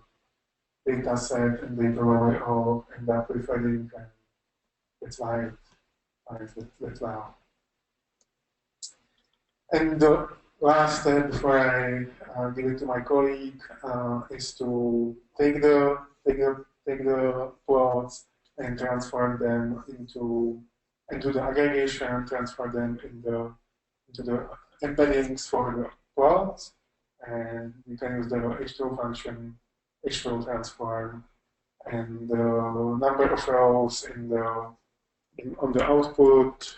data set, and they probably all end up with wedding, and it's like that's wow. And the last step before I give it to my colleague is to take the plots and transform them into the aggregation, transfer them into the embeddings for the plots, and you can use the H2O function, H2O transform, and the number of rows on the output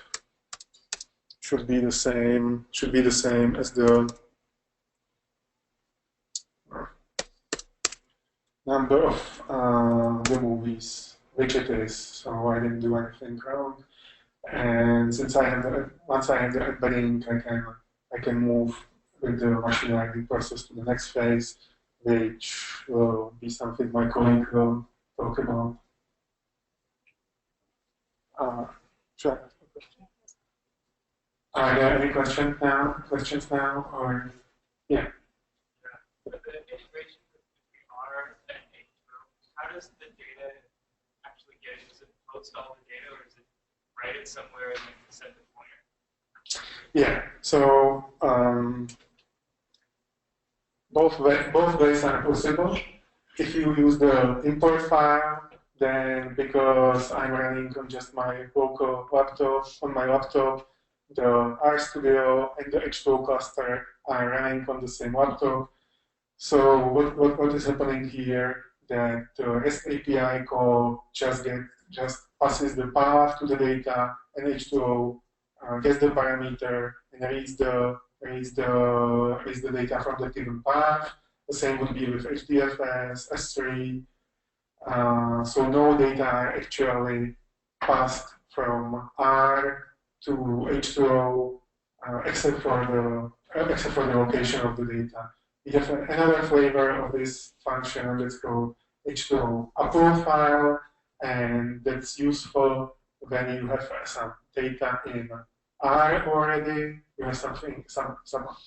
should be the same as the number of the movies, which it is. So I didn't do anything wrong. And since once I have the embedding, I can move with the machine learning process to the next phase, which will be something my colleague will talk about. Sure. Are there any questions now? Or yeah. The integration between R and H2O, how does the data actually get it? Does it post all the data, or does it write it somewhere and then send the pointer? Yeah. So both ways are possible. If you use the import file, then because I'm running on just my local laptop, the RStudio and the H2O cluster are running on the same laptop. So what is happening here? That the REST API call just passes the path to the data, and H2O gets the parameter and reads the raise the data from the given path. The same would be with HDFS, S3. So no data are actually passed from R to H2O except for the location of the data. We have another flavor of this function that's called H2O upload file, and that's useful when you have some data in R already. You have some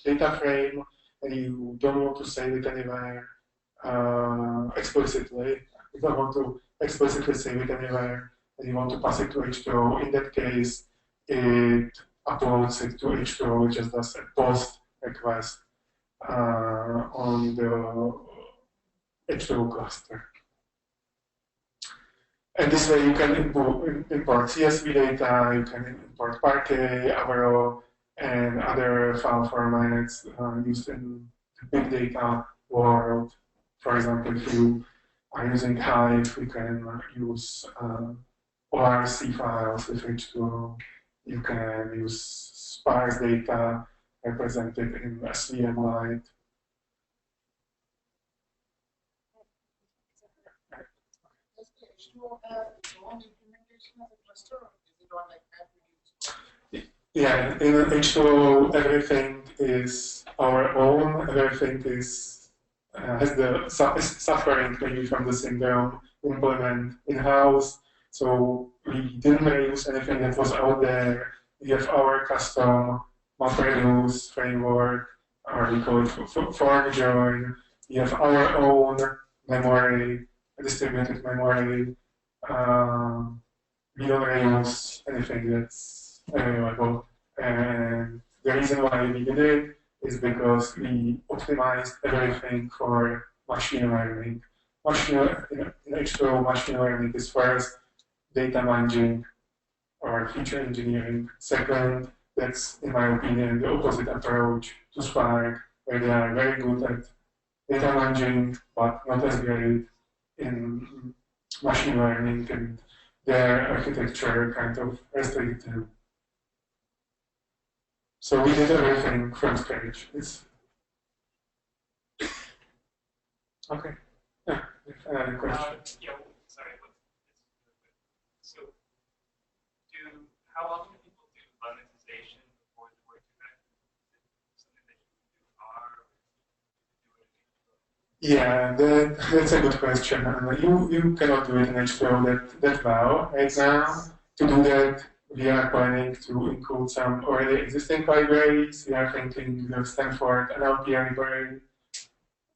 data frame, and you don't want to save it anywhere explicitly. You don't want to explicitly save it anywhere, and you want to pass it to H2O. In that case, it uploads it to H2O, it just does a post request on the H2O cluster. And this way you can import CSV data, you can import Parquet, Avro, and other file formats used in the big data world. For example, if you are using Hive, you can use ORC files with H2O. You can use sparse data represented in SVM light. Does the H2O have its own implementation as a cluster, or is it on like MapReduce? Yeah, in H2O, everything is our own. Everything is has the is suffering maybe from the syndrome implement in-house. So we didn't reuse anything that was out there. We have our custom MapReduce framework, or we call it fork join. We have our own memory, distributed memory. We don't reuse anything that's available. And the reason why we did it is because we optimized everything for machine learning. In H2O, machine learning is first data mining or feature engineering. Second, that's, in my opinion, the opposite approach to Spark, where they are very good at data mining, but not as great in machine learning, and their architecture kind of restricted. So we did everything from scratch. It's okay. Yeah, another question. Sorry. So, how often do people do monetization before the Word2Vec? Is it something that you do R, or do it in H2O? Yeah, that's a good question. You cannot do it in H2O that well right now. To do that, we are planning to include some already existing libraries. We are thinking the Stanford NLP library.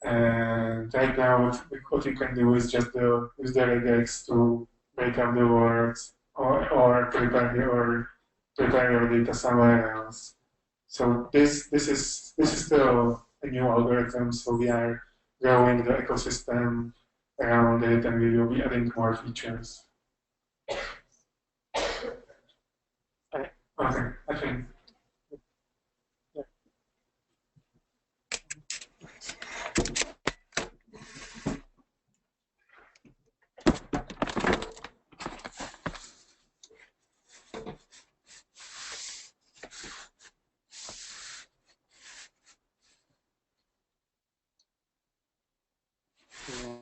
And right now, what you can do is just use the regex to break up the words or prepare your data somewhere else. So this is still a new algorithm. So we are growing the ecosystem around it, and we will be adding more features. Okay, I think. Yeah.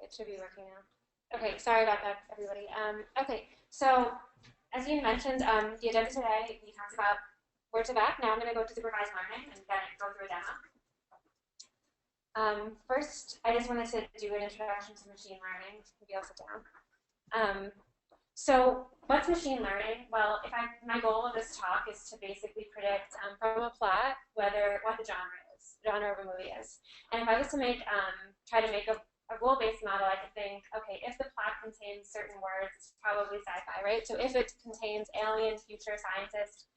it should be working now. Okay, sorry about that, everybody. Okay, so as you mentioned, the agenda today, we talked about Word2Vec. Now I'm going to go to supervised learning and then go through a demo. First, I just wanted to do an introduction to machine learning. Maybe I'll sit down. So what's machine learning? Well, my goal of this talk is to basically predict from a plot what the genre of a movie is. And if I was to try to make a rule-based model, I could think, okay, if the plot contains certain words, it's probably sci-fi, right? So if it contains alien, future, scientist,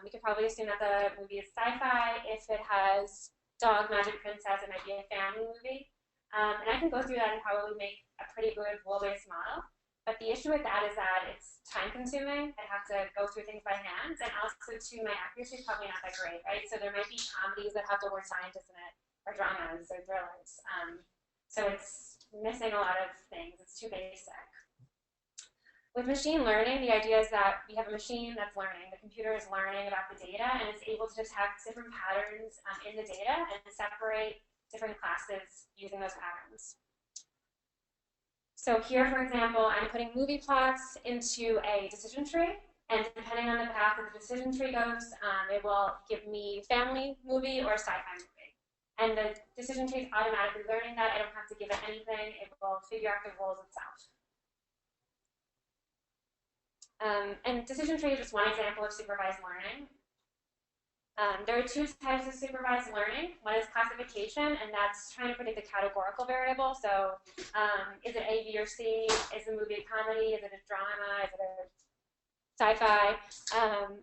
we could probably assume that the movie is sci-fi. If it has dog, magic, princess, it might be a family movie. And I can go through that and probably make a pretty good rule-based model. But the issue with that is that it's time-consuming. I have to go through things by hand, and also, too, my accuracy is probably not that great, right? So there might be comedies that have the word scientist in it, or dramas, or thrillers. So it's missing a lot of things. It's too basic. With machine learning, the idea is that we have a machine that's learning. The computer is learning about the data, and it's able to detect different patterns in the data and separate different classes using those patterns. So here, for example, I'm putting movie plots into a decision tree, and depending on the path that the decision tree goes, it will give me family movie or sci-fi movie. And the decision tree is automatically learning that. I don't have to give it anything. It will figure out the rules itself. And decision tree is just one example of supervised learning. There are two types of supervised learning. One is classification, and that's trying to predict a categorical variable. So is it A, B, or C? Is the movie a comedy? Is it a drama? Is it a sci-fi?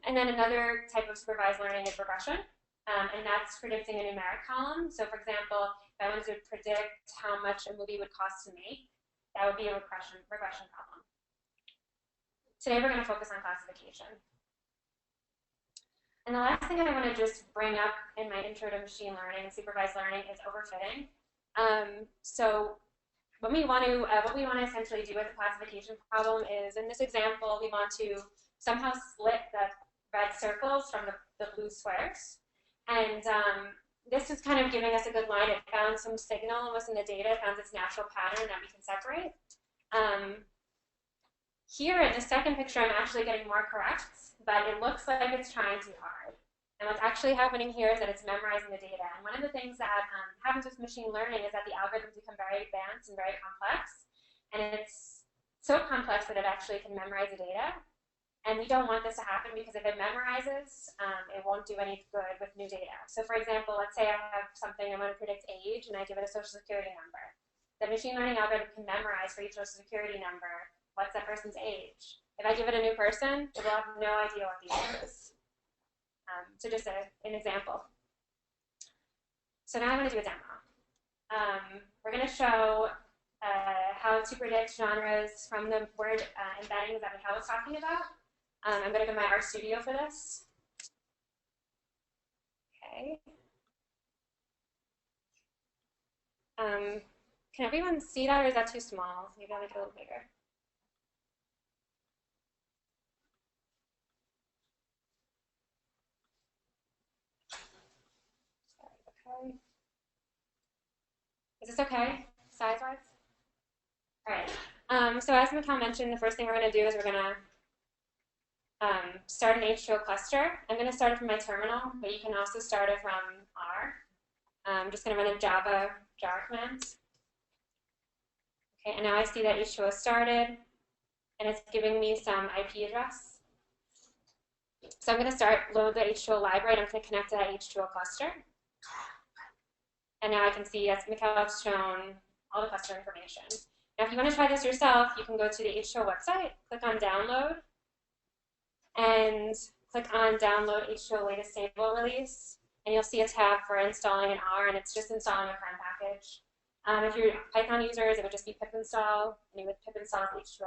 And then another type of supervised learning is regression, and that's predicting a numeric column. So for example, if I wanted to predict how much a movie would cost to make, that would be a regression column. Today we're going to focus on classification. And the last thing I want to just bring up in my intro to machine learning and supervised learning is overfitting. So what we want to essentially do with the classification problem is, in this example, we want to somehow split the red circles from the blue squares. And this is kind of giving us a good line. It found some signal within the data, found its natural pattern that we can separate. Here in the second picture, I'm actually getting more correct, but it looks like it's trying too hard. And what's actually happening here is that it's memorizing the data. And one of the things that happens with machine learning is that the algorithms become very advanced and very complex. And it's so complex that it actually can memorize the data. And we don't want this to happen, because if it memorizes, it won't do any good with new data. So for example, let's say I have something, I want to predict age, and I give it a social security number. The machine learning algorithm can memorize for each social security number what's that person's age. If I give it a new person, it will have no idea what the age is. So just an example. So now I'm going to do a demo. We're going to show how to predict genres from the word embeddings that Michal was talking about. I'm going to go to my RStudio for this. Okay. Can everyone see that, or is that too small? Maybe I'll make it a little bigger. Okay. Is this okay, size-wise? All right. So as Michal mentioned, the first thing we're going to do is we're going to start an H2O cluster. I'm going to start it from my terminal, but you can also start it from R. I'm just going to run a Java jar command. Okay, and now I see that H2O started, and it's giving me some IP address. So I'm going to load the H2O library, and I'm going to connect to that H2O cluster. And now I can see, as Michal has shown, all the cluster information. Now, if you want to try this yourself, you can go to the H2O website, click on Download, and click on Download H2O Latest Stable Release, and you'll see a tab for installing an R, and it's just installing a current package. If you're Python users, it would just be pip install, and you would pip install H2O.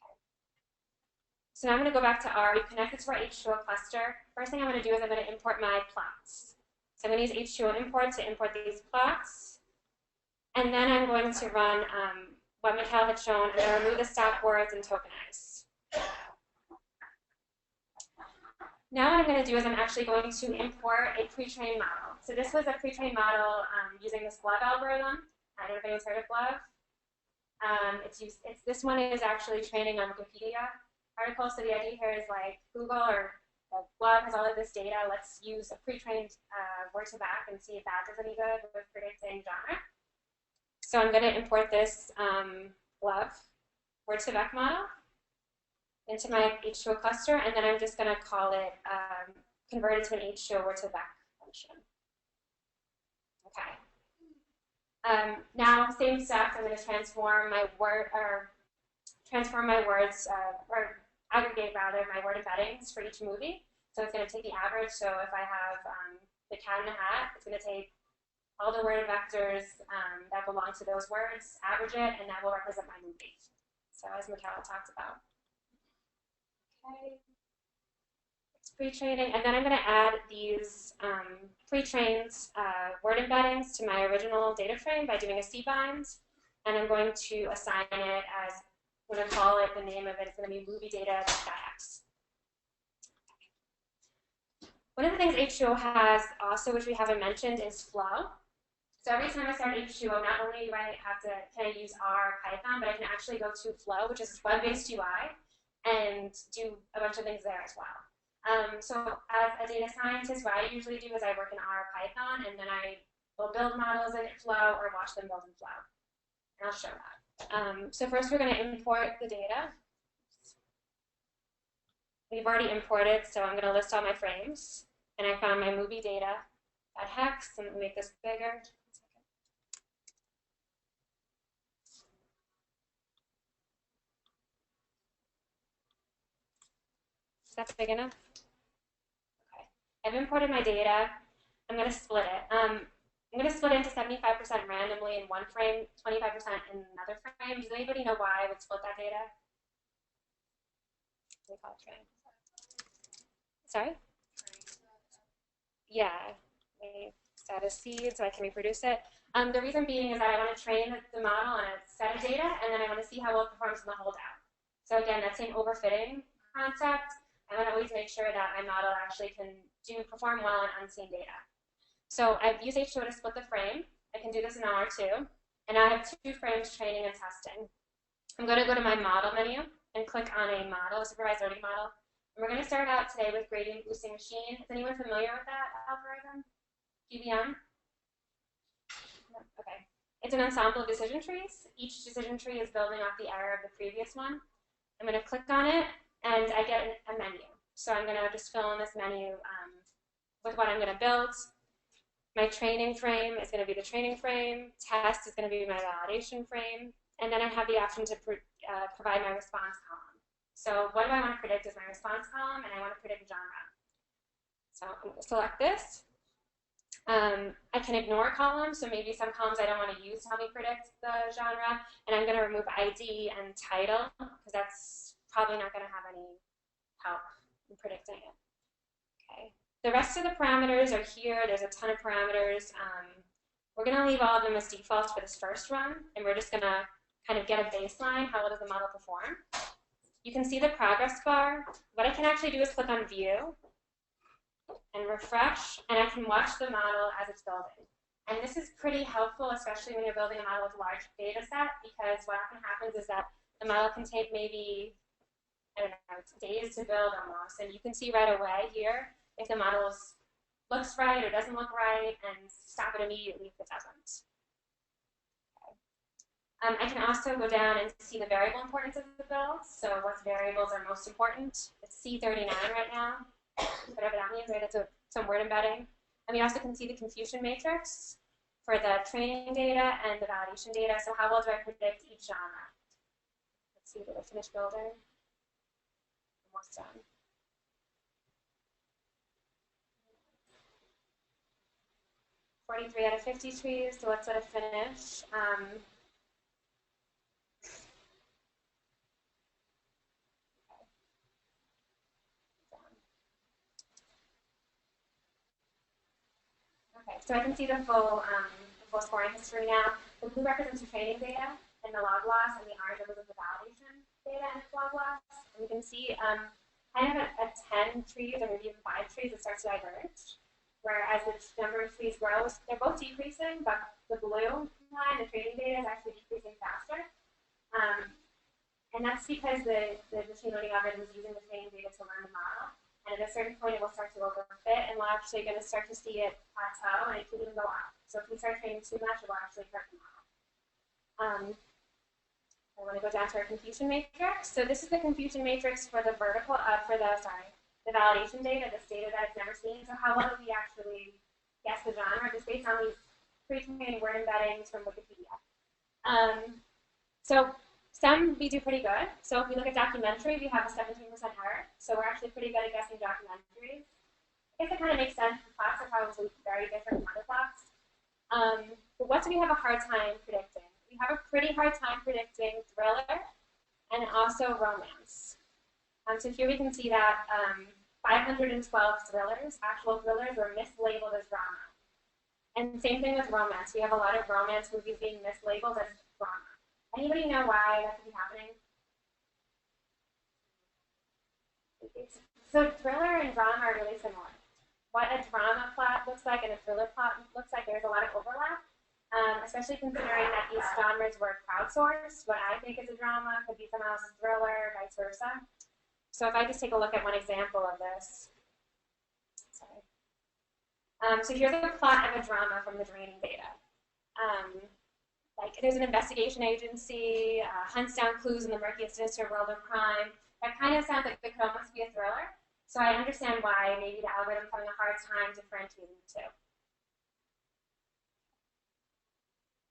Okay. So now I'm going to go back to R. We've connected to our H2O cluster. First thing I'm going to do is I'm going to import my plots. So I'm going to use H2O import to import these plots. And then I'm going to run what Michal had shown. I'm going to remove the stop words and tokenize. Now what I'm going to do is I'm actually going to import a pre-trained model. So this was a pre-trained model using this glove algorithm. don't know if anyone's heard of Glove. This one is actually training on Wikipedia articles. So the idea here is like Google or Glove has all of this data. Let's use a pre-trained Word2Vec and see if that does any good with predicting genre. So I'm going to import this Glove Word2Vec model into my H2O cluster, and then I'm just going to call it convert it to an H2O Word2Vec function. Okay. Now, same steps. I'm going to transform my words, or aggregate rather my word embeddings for each movie. So it's going to take the average. So if I have the cat in the hat, it's going to take all the word vectors that belong to those words, average it, and that will represent my movie. So as Michal talked about. Okay. It's pre-training, and then I'm going to add these pre-trained word embeddings to my original data frame by doing a cbind, and I'm going to assign it as, I'm going to call it, the name of it is going to be movie data.x. One of the things H2O has also, which we haven't mentioned, is flow. So every time I start H2O, not only do I have to kind of use R Python, but I can actually go to flow, which is web-based UI, and do a bunch of things there as well. So as a data scientist, what I usually do is I work in R Python, and then I will build models in flow or watch them build in flow. And I'll show that. So first we're going to import the data. We've already imported, so I'm going to list all my frames. And I found my movie data at hex, and make this bigger. Is that big enough? Okay. I've imported my data. I'm going to split it. I'm going to split it into 75% randomly in one frame, 25% in another frame. Does anybody know why I would split that data? We call it train. Sorry? Yeah. We set a seed so I can reproduce it. The reason being is that I want to train the model on a set of data, and then I want to see how well it performs in the holdout. So again, that same overfitting concept. I want to always make sure that my model actually can perform well on unseen data. So I've used H2O to split the frame. I can do this in R2. And now I have 2 frames, training and testing. I'm going to go to my model menu and click on a model, a supervised learning model. And we're going to start out today with gradient boosting machine. Is anyone familiar with that algorithm? GBM? Okay. It's an ensemble of decision trees. Each decision tree is building off the error of the previous one. I'm going to click on it, and I get a menu. So I'm going to just fill in this menu with what I'm going to build. My training frame is going to be the training frame. Test is going to be my validation frame. And then I have the option to provide my response column. So what do I want to predict is my response column, and I want to predict genre. So I'm going to select this. I can ignore columns, so maybe some columns I don't want to use to help me predict the genre. And I'm going to remove ID and title, because that's probably not going to have any help in predicting it. Okay. The rest of the parameters are here. There's a ton of parameters. We're going to leave all of them as defaults for this first run, and we're just going to kind of get a baseline. How well does the model perform? You can see the progress bar. What I can actually do is click on View and refresh, and I can watch the model as it's building. And this is pretty helpful, especially when you're building a model with a large data set, because what often happens is that the model can take maybe, I don't know, days to build almost, and you can see right away here if the model looks right or doesn't look right, and stop it immediately if it doesn't. Okay. I can also go down and see the variable importance of the build. So what variables are most important? It's C39 right now, whatever that means, right? It's some word embedding. And we also can see the confusion matrix for the training data and the validation data. So how well do I predict each genre? Let's see, did I finish building? Almost done. .43 out of 50 trees, so let's let it finish. Okay, so I can see the full scoring history now. The blue represents the training data and the log loss, and the orange represents the validation data and its log loss. And you can see kind of at 10 trees or maybe even 5 trees, it starts to diverge. Whereas the number of trees grows, they're both decreasing, but the blue time, the training data is actually decreasing faster. And that's because the machine learning algorithm is using the training data to learn the model. And at a certain point, it will start to overfit, and we're actually going to start to see it plateau, and it can even go up. So if we start training too much, it will actually hurt the model. I want to go down to our confusion matrix. So this is the confusion matrix for the the validation data, this data that it's never seen. So how well do we actually guess the genre just based on these pre-trained word embeddings from Wikipedia? So some we do pretty good. So if we look at documentary, we have a 17% error. So we're actually pretty good at guessing documentaries. I guess it kind of makes sense. The plots are probably very different from other plots. But what do we have a hard time predicting? We have a pretty hard time predicting thriller and also romance. So here we can see that 512 thrillers, actual thrillers, were mislabeled as drama. And same thing with romance. We have a lot of romance movies being mislabeled as drama. Anybody know why that could be happening? So thriller and drama are really similar. What a drama plot looks like and a thriller plot looks like, there's a lot of overlap, especially considering that these genres were crowdsourced. What I think is a drama could be someone else's thriller, vice versa. So if I just take a look at one example of this. Sorry. So here's a plot of a drama from the training data. Like there's an investigation agency, hunts down clues in the murky and sinister world of crime. That kind of sounds like it could almost be a thriller. So I understand why maybe the algorithm's having a hard time differentiating the two.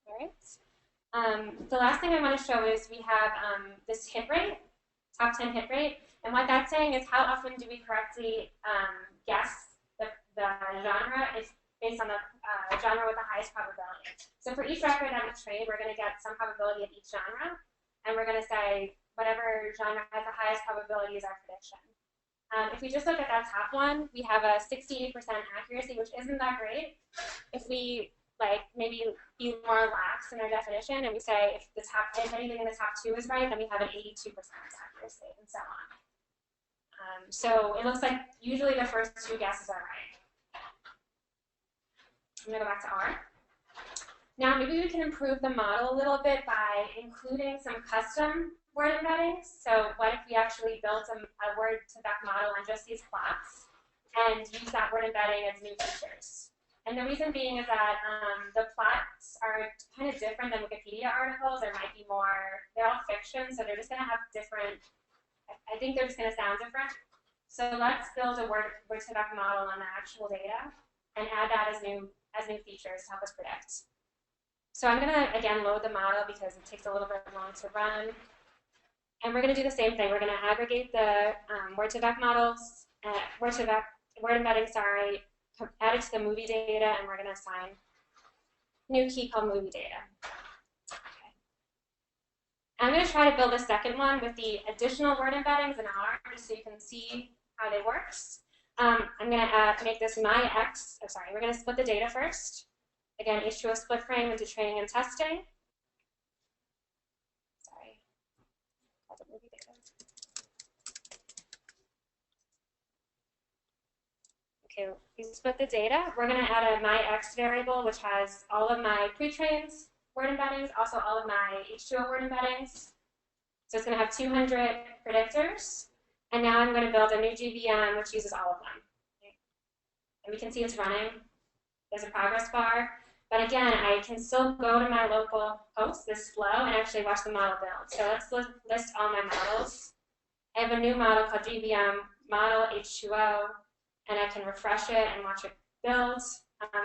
All right. The last thing I want to show is we have this hit rate, top 10 hit rate. And what that's saying is how often do we correctly guess the genre is based on the genre with the highest probability. So for each record that we train, we're going to get some probability of each genre. And we're going to say whatever genre has the highest probability is our prediction. If we just look at that top one, we have a 68% accuracy, which isn't that great. If we maybe be more lax in our definition and we say if anything in the top two is right, then we have an 82% accuracy and so on. So it looks like usually the first two guesses are right. I'm going to go back to R. Now maybe we can improve the model a little bit by including some custom word embeddings. So what if we actually built a Word2Vec model on just these plots and use that word embedding as new features? And the reason being is that the plots are kind of different than Wikipedia articles. There might be more, they're all fiction, so they're just going to have different, I think they're just going to sound different. So let's build a Word2Vec model on the actual data and add that as new features to help us predict. So I'm going to, again, load the model because it takes a little bit long to run. And we're going to do the same thing. We're going to aggregate the Word2Vec models, word embedding, sorry, add it to the movie data, and we're going to assign a new key called movie data. Okay. I'm going to try to build a second one with the additional word embeddings in R, just so you can see how they work. I'm going to make this we're going to split the data first. Again, H2O split frame into training and testing. Sorry. Okay, we split the data. We're going to add a myX variable, which has all of my pre-trained word embeddings, also all of my H2O word embeddings. So it's going to have 200 predictors. And now I'm going to build a new GVM, which uses all of them. Okay. And we can see it's running. There's a progress bar. But again, I can still go to my local host, this flow, and actually watch the model build. So let's list all my models. I have a new model called GVM model H2O, and I can refresh it and watch it build.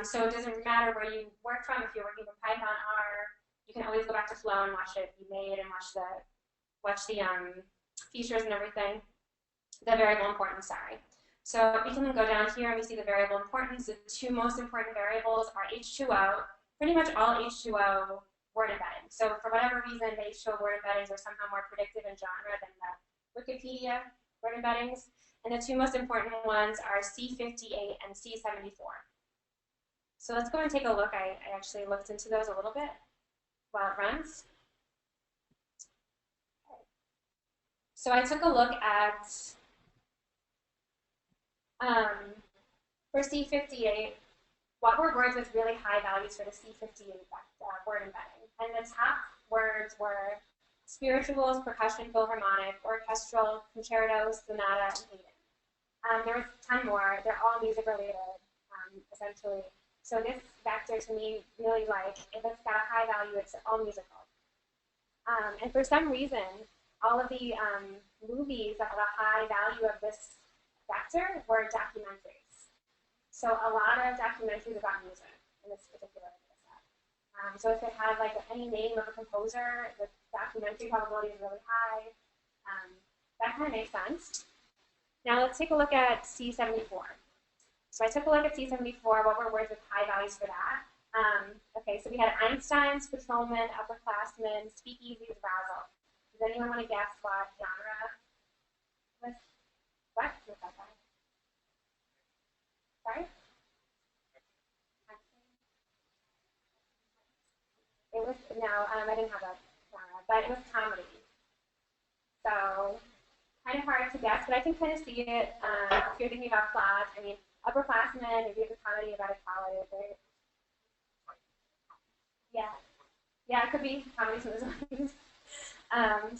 So it doesn't matter where you work from. If you're working with Python, R, you can always go back to flow and watch it be made and watch the features and everything. The variable importance, sorry. So we can go down here and we see the variable importance. The two most important variables are H2O, pretty much all H2O word embeddings. So for whatever reason, the H2O word embeddings are somehow more predictive in genre than the Wikipedia word embeddings. And the two most important ones are C58 and C74. So let's go and take a look. I actually looked into those a little bit while it runs. So I took a look at for C58, what were words with really high values for the C58 word embedding? And the top words were spirituals, percussion, philharmonic, orchestral, concertos, sonata, and Haydn. There was a ton more. They're all music related, essentially. So this vector to me really like, if it's got a high value, it's all musical. And for some reason, all of the movies that have a high value of this vector were documentaries. So a lot of documentaries about music in this particular data set. So if it had like any name of a composer, the documentary probability is really high. That kind of makes sense. Now let's take a look at C74. So I took a look at C74, what were words with high values for that? Okay, so we had Einstein's, patrolman, upperclassmen, speakeasies, arousal. Does anyone want to guess what genre was? What? What's that guy? Sorry? It was, no, I didn't have that genre, but it was comedy. So, kind of hard to guess, but I can kind of see it if you're thinking about plot. I mean, upperclassmen, if you have a comedy about a college, right? Yeah. Yeah, it could be comedies and movies.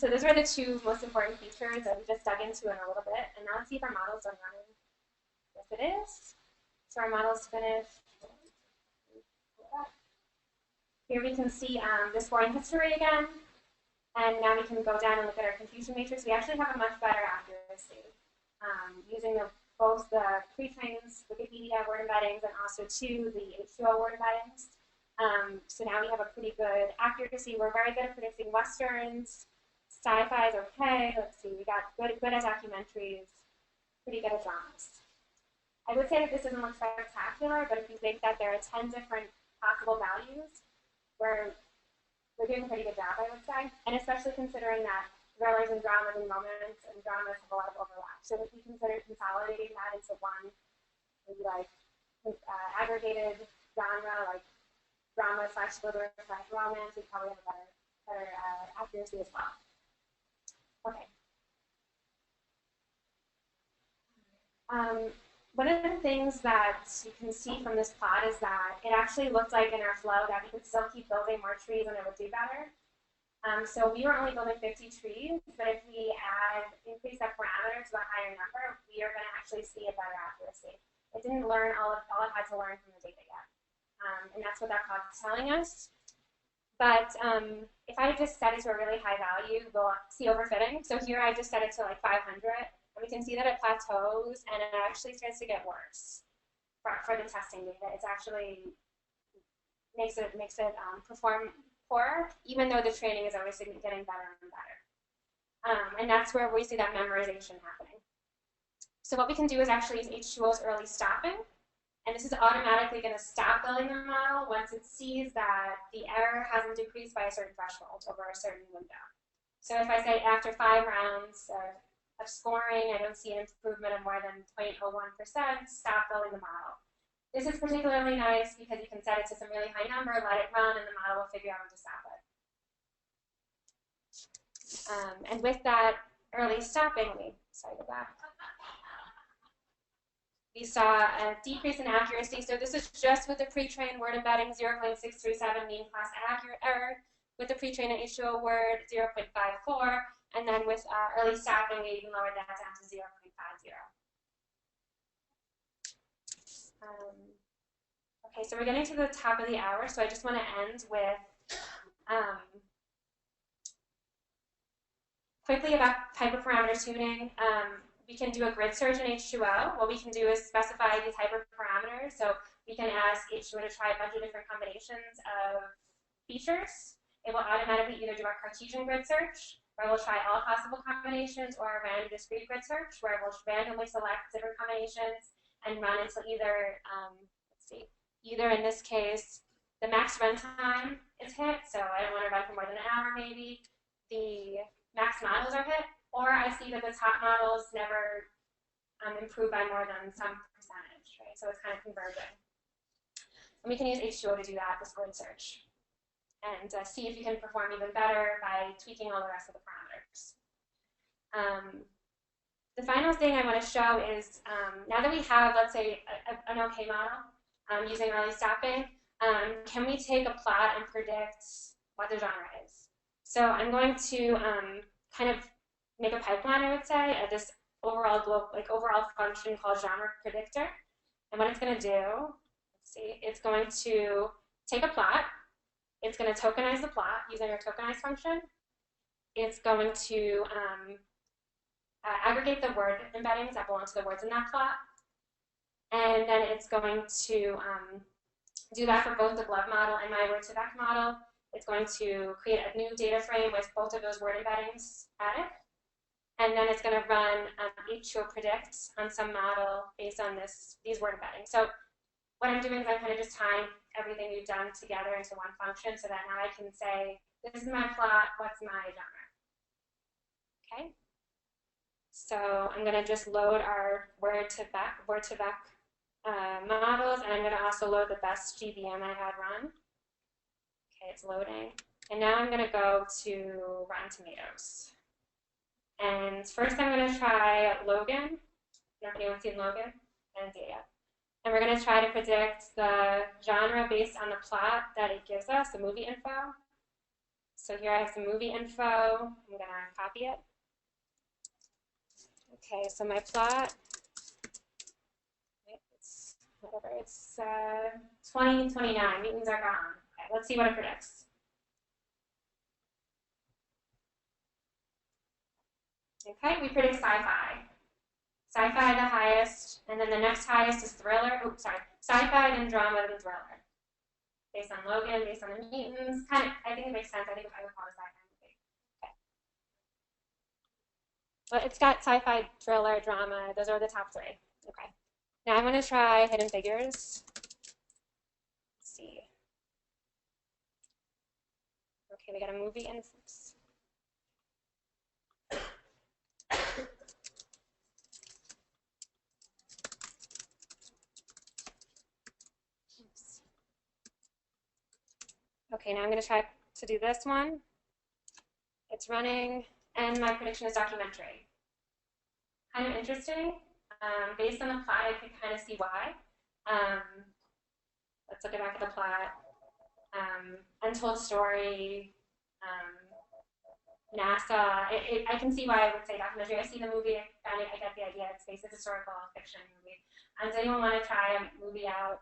So those were the two most important features that we just dug into in a little bit. And now let's see if our model's done running. Yes, it is. So our model's finished. Here we can see the scoring history again. And now we can go down and look at our confusion matrix. We actually have a much better accuracy using both the pre-trains, Wikipedia word embeddings, and also the H2O word embeddings. So now we have a pretty good accuracy. We're very good at predicting Westerns. Sci-fi is okay. Let's see, we got good at documentaries, pretty good at dramas. I would say that this doesn't look spectacular, but if you think that there are 10 different possible values, we're doing a pretty good job, I would say. And especially considering that thrillers and dramas and romance and dramas have a lot of overlap. So if we consider consolidating that into one, maybe like aggregated genre, like drama / thriller / romance, we probably have a better accuracy as well. Okay. One of the things that you can see from this plot is that it actually looked like in our flow that we could still keep building more trees and it would do better. So we were only building 50 trees, but if we increase that parameter to a higher number, we are going to actually see a better accuracy. It didn't learn all it had to learn from the data yet. And that's what that plot is telling us. But if I just set it to a really high value, we'll see overfitting. So here I just set it to like 500. And we can see that it plateaus and it actually starts to get worse for the testing data. It's actually makes it perform poorer, even though the training is always getting better and better. And that's where we see that memorization happening. So what we can do is actually use H2O's early stopping. And this is automatically going to stop building the model once it sees that the error hasn't decreased by a certain threshold over a certain window. So if I say after 5 rounds of scoring, I don't see an improvement of more than 0.01%, stop building the model. This is particularly nice because you can set it to some really high number, let it run, and the model will figure out when to stop it. And with that early stopping, sorry, go back. We saw a decrease in accuracy. So this is just with the pre-trained word embedding, 0.637 mean class accurate error. With the pre-trained H2O word, 0.54. And then with early stopping, we even lowered that down to 0.50. Okay, so we're getting to the top of the hour. So I just want to end with quickly about hyperparameter tuning. We can do a grid search in H2O. What we can do is specify these hyperparameters. So we can ask H2O to try a bunch of different combinations of features. It will automatically either do a Cartesian grid search, where we'll try all possible combinations, or a random discrete grid search, where we'll randomly select different combinations and run until either, let's see, either in this case, the max runtime is hit, so I don't want to run for more than an hour maybe, the max models are hit, or I see that the top models never improve by more than some percentage, right? So it's kind of converging. And we can use H2O to do that, this grid search, and see if you can perform even better by tweaking all the rest of the parameters. The final thing I want to show is now that we have, let's say, an okay model, using early stopping, can we take a plot and predict what the genre is? So I'm going to kind of make a pipeline, I would say, of this overall function called genre predictor. And what it's going to do, let's see, it's going to take a plot. It's going to tokenize the plot using our tokenize function. It's going to aggregate the word embeddings that belong to the words in that plot. And then it's going to do that for both the glove model and my Word2Vec model. It's going to create a new data frame with both of those word embeddings added. And then it's going to run H2O predict on some model based on these word embeddings. So what I'm doing is I'm kind of just tying everything we've done together into one function so that now I can say, this is my plot, what's my genre? Okay. So I'm going to just load our Word2Vec models, and I'm going to also load the best GBM I had run. Okay, it's loading. And now I'm going to go to Rotten Tomatoes. And first I'm going to try Logan. If anyone's seen Logan? I didn't see it yet. And we're going to try to predict the genre based on the plot that it gives us, the movie info. So here I have some movie info. I'm going to copy it. Okay, so my plot, it's 2029, mutants are gone. Okay, let's see what it predicts. Okay, we predict sci-fi. Sci-fi the highest, and then the next highest is thriller. Oh, sorry, sci-fi, then drama, then thriller. Based on Logan, based on the mutants. Kind of, I think it makes sense. I think I would call it a sci-fi movie. Okay. Well, it's got sci-fi, thriller, drama. Those are the top three. Okay. Now I'm going to try Hidden Figures. Let's see. Okay, we got a movie and okay, now I'm going to try to do this one. It's running, and my prediction is documentary. Kind of interesting. Based on the plot, I can kind of see why. Let's look back at the plot. Untold Story, NASA. I can see why I would say documentary. I see the movie, I get the idea. It's basically a historical fiction movie. Does anyone want to try a movie out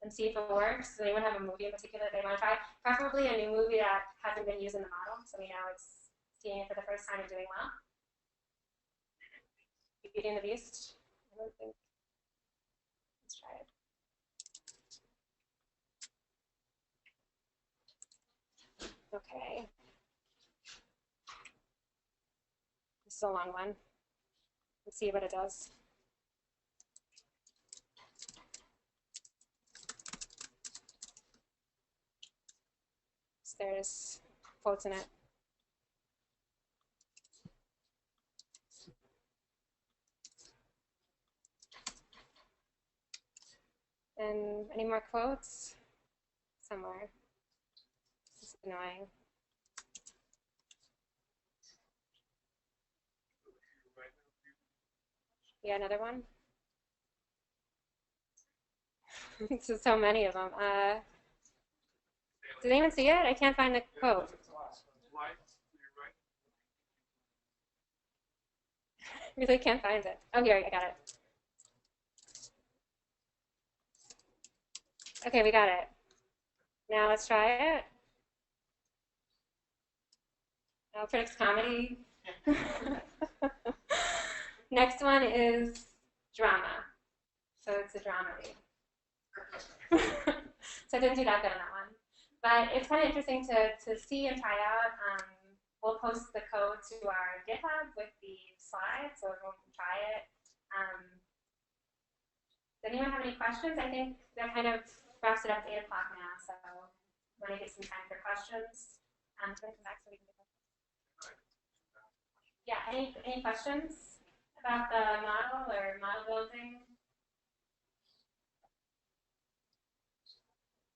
and see if it works? Does anyone have a movie in particular that they want to try? Preferably a new movie that hasn't been used in the model, so we know it's seeing it for the first time and doing well. Beauty and the Beast? I don't think. Let's try it. Okay. This is a long one. Let's see what it does. So there's quotes in it. And any more quotes? Somewhere. This is annoying. Yeah, another one. There's so many of them. Did anyone see it? I can't find the quote. Really can't find it. Oh, here, I got it. Okay, we got it. Now let's try it. Now predicts comedy. Next one is drama. So it's a dramedy. So I didn't do that good on that one. But it's kind of interesting to see and try out. We'll post the code to our GitHub with the slides so everyone can try it. Does anyone have any questions? I think that kind of wraps it up at 8 o'clock now, so I want to get some time for questions. I'm going to come back so we can get questions. Yeah, any questions about the model or model building?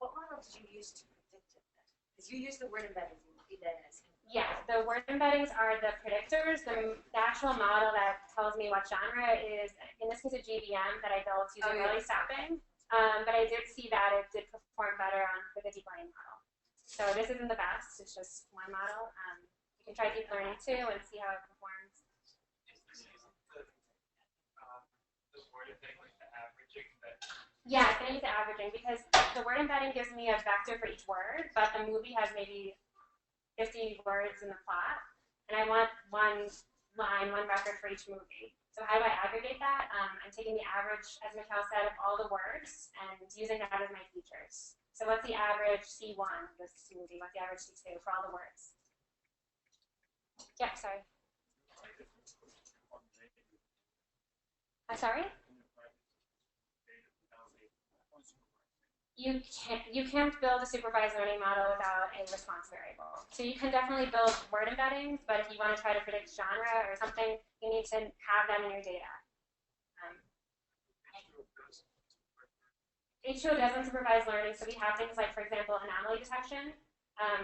What model did you use to predict it? Because you use the word embeddings. Yeah, the word embeddings are the predictors. The actual model that tells me what genre is, in this case, a GBM that I built using early stopping. but I did see that it did perform better with a deep learning model. So this isn't the best, it's just one model. You can try deep learning too and see how it performs. Is this using the word embedding, like the averaging that? Yeah, it's going to use the averaging because the word embedding gives me a vector for each word, but the movie has maybe 50 words in the plot, and I want one line, one record for each movie. So how do I aggregate that? I'm taking the average, as Michal said, of all the words and using that as my features. So what's the average C1 of this movie? What's the average C2 for all the words? Yeah, sorry. Sorry? You can't build a supervised learning model without a response variable. So you can definitely build word embeddings, but if you want to try to predict genre or something, you need to have them in your data. H2O doesn't supervise learning, so we have things like, for example, anomaly detection,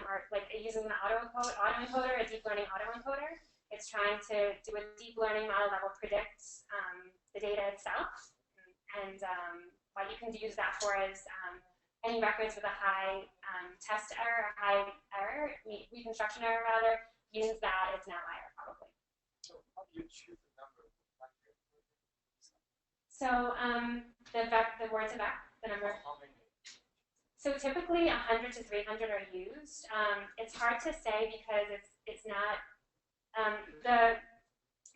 or like it uses an autoencoder, a deep learning autoencoder. It's trying to do a deep learning model that will predict the data itself. And what you can use that for is any records with a high test error, high error, reconstruction error rather, means that it's an outlier probably. So how do you choose the number? So the Word2Vec, the number. How many? So typically 100 to 300 are used. It's hard to say because it's not, the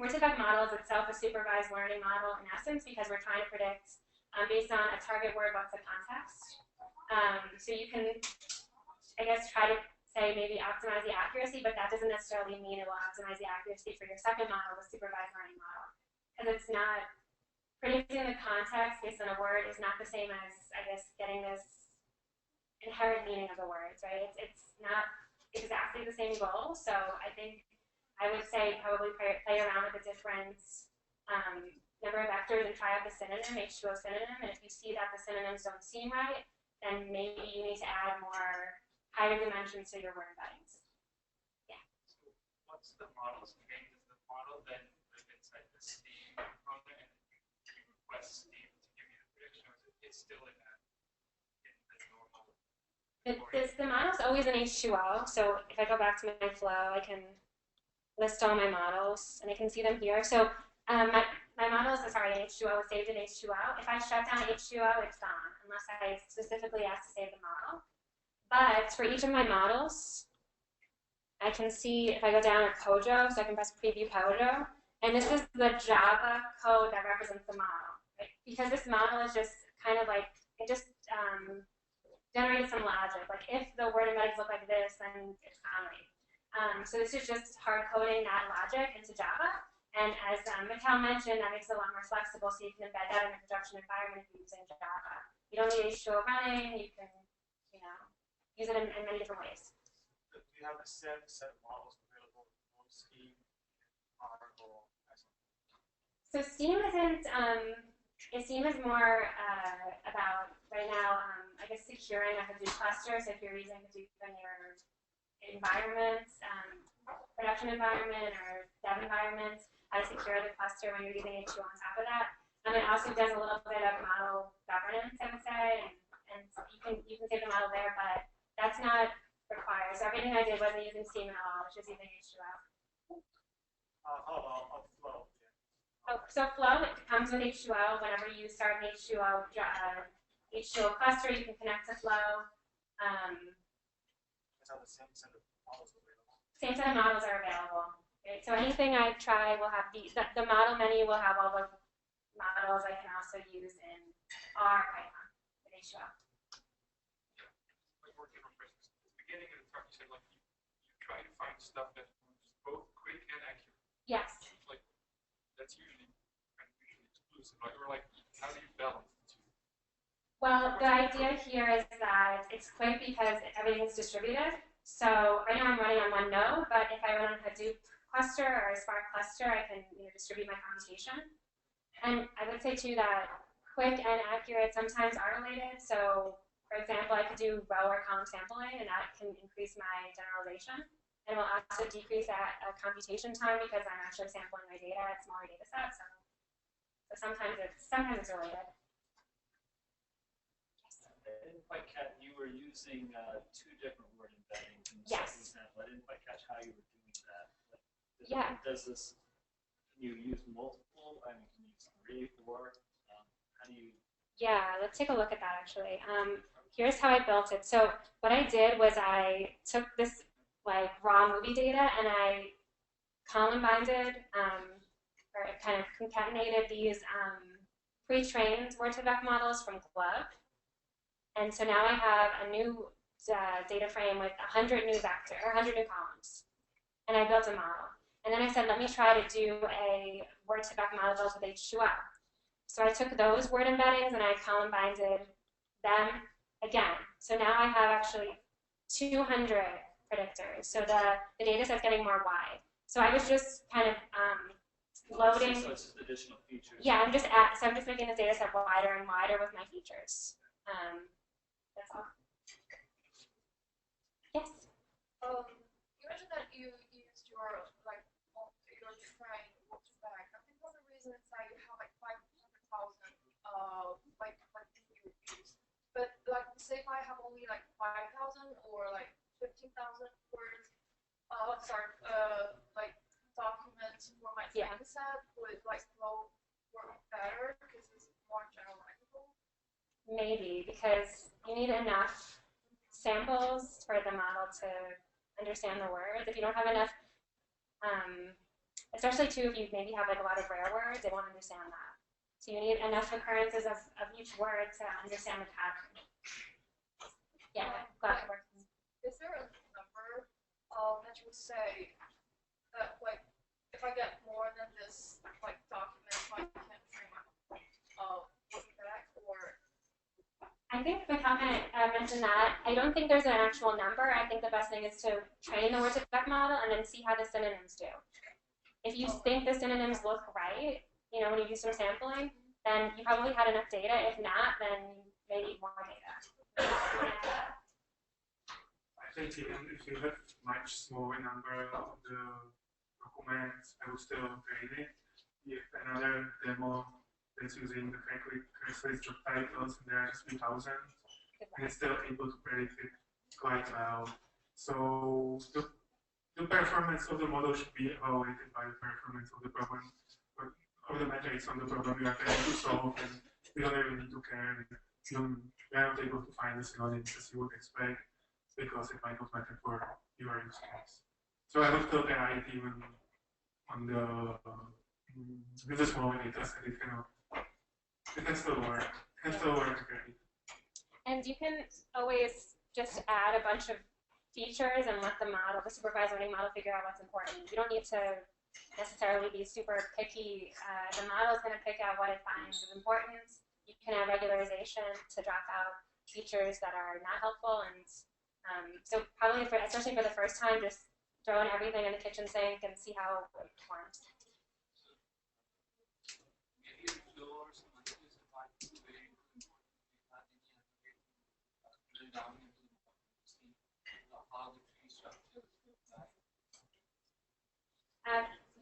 Word2Vec model is itself a supervised learning model in essence because we're trying to predict based on a target word, what's the context. So you can, I guess, try to say maybe optimize the accuracy, but that doesn't necessarily mean it will optimize the accuracy for your second model, the supervised learning model. Because it's not, predicting the context based on a word is not the same as, I guess, getting this inherent meaning of the words, right? It's not exactly the same goal, so I think I would say probably play around with the different number of vectors and try out the synonym, H2O synonym, and if you see that the synonyms don't seem right, then maybe you need to add more higher dimensions to your word embeddings. Yeah. So once the model's trained, does the model then live inside the Steam component and you request Steam to give you the prediction, or is it still in the normal? The model's always in H2O, so if I go back to my flow, I can list all my models, and I can see them here. So my models are in H2O, saved in H2O. If I shut down H2O, it's gone, unless I specifically ask to save the model. But for each of my models, I can see if I go down to Pojo, so I can press preview Pojo, and this is the Java code that represents the model, right? Because this model is just kind of like, it just generated some logic. Like if the word embeddings look like this, then it's family. So this is just hard coding that logic into Java. And as Michal mentioned, that makes it a lot more flexible, so you can embed that in a production environment if you're using Java. You don't need H2O running. You can, use it in many different ways. Do you have a set of models available on Steam, R, or So Steam isn't. Steam is more about right now. I guess securing a Hadoop cluster. So if you're using Hadoop in your environment, production environment or dev environment, how to secure the cluster when you're using H2O on top of that. It also does a little bit of model governance, I would say, and you can save the model there, but that's not required. So everything I did wasn't using Steam at all, it's just using H2O. I'll flow. Oh, so Flow, it comes with H2O. Whenever you start an H2O cluster, you can connect to Flow. Is that the same set of models available? Same set of models are available. Okay, so anything I try will have the model menu will have all the models I can also use in R, Python, with H2O. Like working on business. At the beginning of the talk, you said like you try to find stuff that's both quick and accurate. Yes. Like that's usually exclusive, right? Or like how do you balance the two? Well, the idea here is that it's quick because everything's distributed. So right now I'm running on one node, but if I run on Hadoop cluster or a Spark cluster, I can distribute my computation. And I would say too that quick and accurate sometimes are related. So for example, I could do row or column sampling, and that can increase my generalization. And will also decrease that computation time because I'm actually sampling my data at smaller data sets. So sometimes it's related. quite catch, you were using two different word embeddings in the Yes. second example. I didn't quite catch how you were doing that. Like, Yeah. Does this, can you use multiple? I mean, can you use 3, 4? How do you? Yeah, let's take a look at that actually. Here's how I built it. So what I did was I took this like raw movie data and I column-binded or kind of concatenated these pre-trained Word2Vec models from Glove. And so now I have a new data frame with 100 new vector, or 100 new columns. And I built a model. And then I said, let me try to do a Word2Vec model built with H2O. So I took those word embeddings and I column-binded them again. So now I have actually 200 predictors. So the data set's getting more wide. So I was just kind of loading. So it's just additional features. Yeah, I'm just making this data set wider and wider with my features. That's all. Yes. You mentioned that you used your train Word2Vec. I think one of the reasons is that you have like 500,000 like reviews. But like say if I have only like 5,000 or like 15,000 words, like documents for my training set would like flow work better because it's more generalizable. Maybe because you need enough samples for the model to understand the words. If you don't have enough, especially too if you maybe have like a lot of rare words, they won't understand that. So you need enough occurrences of each word to understand the pattern. Yeah, glad it works. Is there a number that you would say that like if I get more than this like document, I can train my Word2Vec or? I think the comment mentioned that. I don't think there's an actual number. I think the best thing is to train the Word2Vec model and then see how the synonyms do. If you think the synonyms look right, you know, when you do some sampling, then you probably had enough data. If not, then you may need more data. I think even if you have much smaller number of the documents, I would still train it. If another demo that's using the Craigslist job titles, and there are 3,000, and it's still able to predict it quite well. So the performance of the model should be evaluated by the performance of the problem, or the metrics on the problem we are trying to solve, and we don't really need to care if we are not able to find the synonyms as you would expect, because it might not matter for your use case. So I would still try it even on the with a smaller data set. It can still work. It can still work great. And you can always just add a bunch of features and let the supervised learning model figure out what's important. You don't need to necessarily be super picky. The model is going to pick out what it finds is important. You can add regularization to drop out features that are not helpful. And so probably, especially for the first time, just throw in everything in the kitchen sink and see how it performs.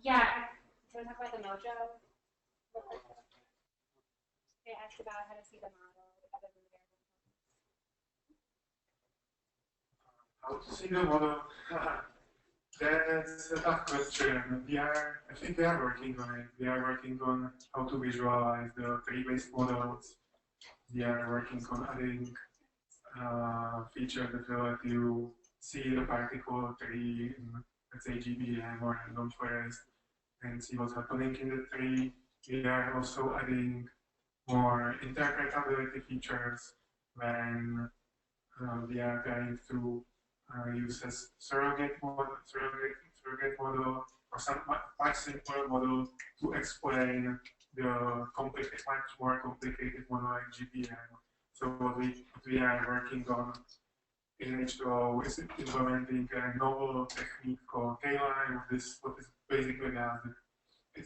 Yeah, do you want to talk about the Mojo? They asked about how to see the model other than the variable. How to see the model? That's a tough question. I think we are working on it. We are working on how to visualize the tree-based models. We are working on adding features that will let you see the particle tree in, let's say, GBM or random forest and see what's happening in the tree. We are also adding more interpretability features when we are trying to use as surrogate model or some much simpler model to explain the much more complicated model like GBM. So what we are working on in H2O is implementing a novel technique called K-line. What is basically does it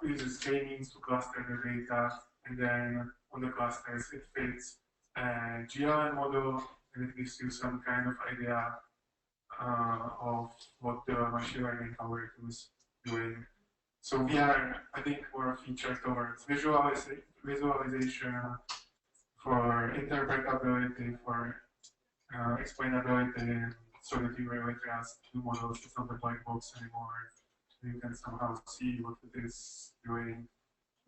uses K-means to cluster the data, and then on the clusters it fits a GLM model, and it gives you some kind of idea of what the machine learning algorithm is doing. So we are, I think, more featured towards visualization, for interpretability, for explainability, so that you really trust the models. It's not a black box anymore. You can somehow see what it is doing.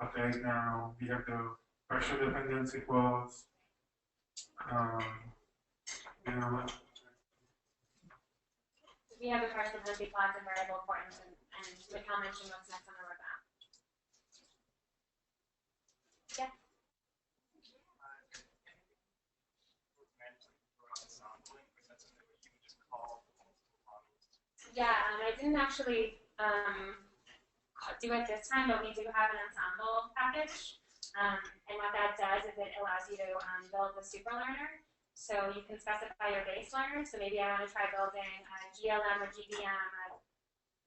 But right now we have the partial dependency clause. You know, We have a partial dependency clause and variable importance, and Michal mentioned what's next on the roadmap. Yeah. Yeah, I didn't actually do it this time, but we do have an ensemble package. And what that does is it allows you to build a super learner. So you can specify your base learner. So maybe I want to try building a GLM or GBM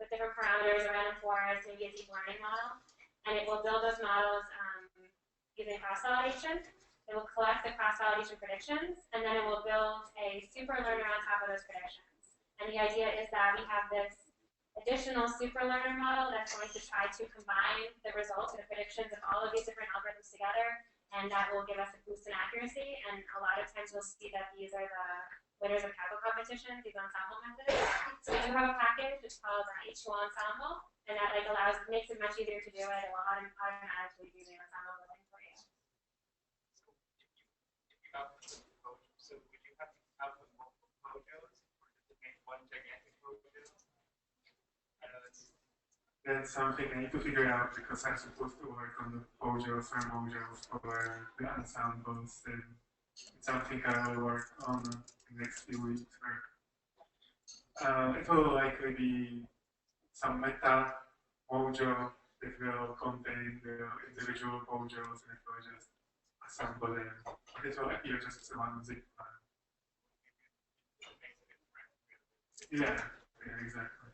with different parameters, a random forest, maybe a deep learning model. And it will build those models using cross-validation. It will collect the cross-validation predictions, and then it will build a super learner on top of those predictions. And the idea is that we have this additional super learner model that's going to try to combine the results and the predictions of all of these different algorithms together, and that will give us a boost in accuracy. And a lot of times you'll see that these are the winners of Kaggle competitions, these ensemble methods. So we do have a package, it's called H2O ensemble, and that makes it much easier to do it. It will automatically do the ensemble building for you. So would you have to output multiple pojos, or does it make one gigantic pojo? I know that's something I need to figure out, because I'm supposed to work on the pojos or mojos for the ensembles, and it's something I will work on in the next few weeks. It will likely be some meta mojo that will contain the individual mojos, and it will just assemble them. It will appear just as one zip file. Yeah, exactly.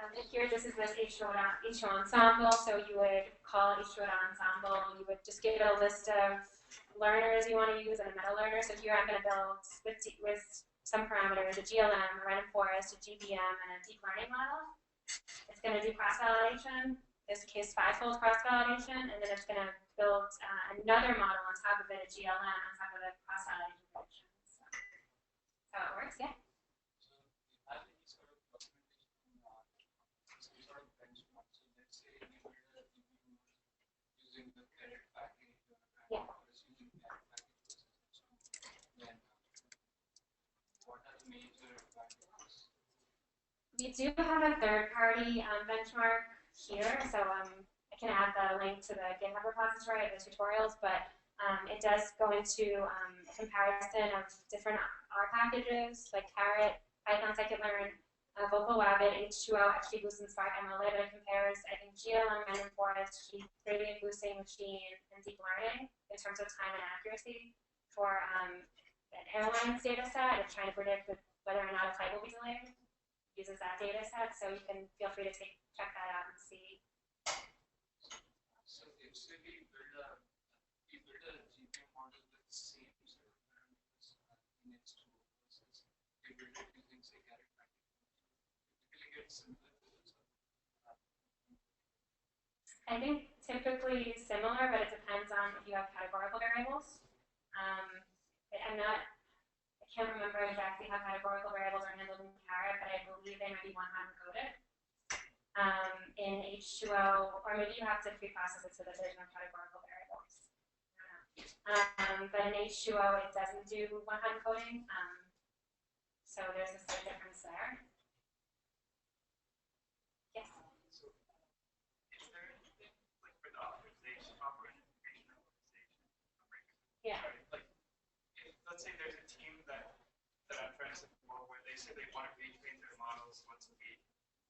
And here, this is this H2O ensemble. So you would call H2O ensemble. You would just give it a list of learners you want to use and a meta learner. So here I'm going to build with some parameters, a GLM, a random forest, a GBM, and a deep learning model. It's going to do cross-validation, in this case fivefold cross-validation, and then it's going to build another model on top of it, a GLM, on top of the cross-validation predictions. So it works, yeah. Yeah. We do have a third-party benchmark here, so I can add the link to the GitHub repository of the tutorials, but it does go into a comparison of different R packages, like Carrot, Python scikit-learn, Vocal Wabbit, H2O, XGBoost, and Spark MLlib. It compares, I think, GLM, random forest, gradient boosting machine, and deep learning in terms of time and accuracy for an airlines data set of trying to predict whether or not a flight will be delayed. Uses that data set, so you can feel free to check that out and see. So if say we build a GPU model with same sort of parameters in H2O versus we build it using say Carrot package, typically get similar results. I think typically similar, but it depends on if you have categorical variables. I can't remember exactly how categorical variables are handled in Carrot, but I believe they might be one-time coded. In H2O, or maybe you have to preprocess it so that there's no categorical variables. But in H2O, it doesn't do one-time coding, so there's a slight difference there. Yes? So, is there anything like for the optimization, operational optimization? Yeah. Like, let's say there's a team that I'm trying to support where they say they want to retrain their models once a week.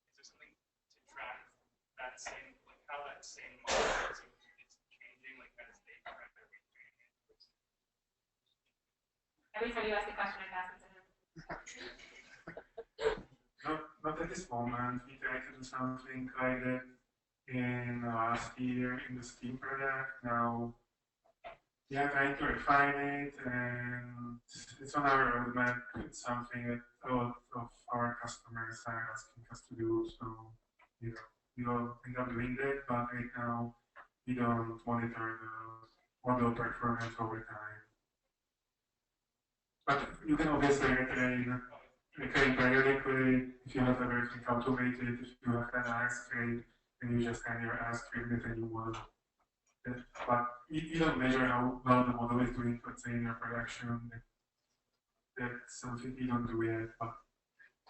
Is there something to track that same, like how that same model is changing, like as they try to retrain it? Every time you ask a question, I pass it to him. Not at this moment. We tried to do something like that in last year in the Steam project. Now we are trying to refine it, and it's on our roadmap. It's something that a lot of our customers are asking us to do. So we will end up doing that, but right now we don't monitor the model performance over time. But you can obviously retrain periodically if you have everything automated. If you have an ask rate, then you just kind of ask rate with a new model. But you don't measure how well the model is doing, let's say, in your production. That's something you don't do yet, but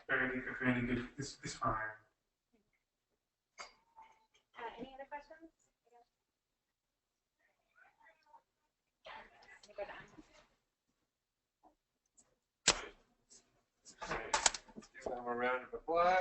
periodic training is fine. Any other questions? Some round of applause.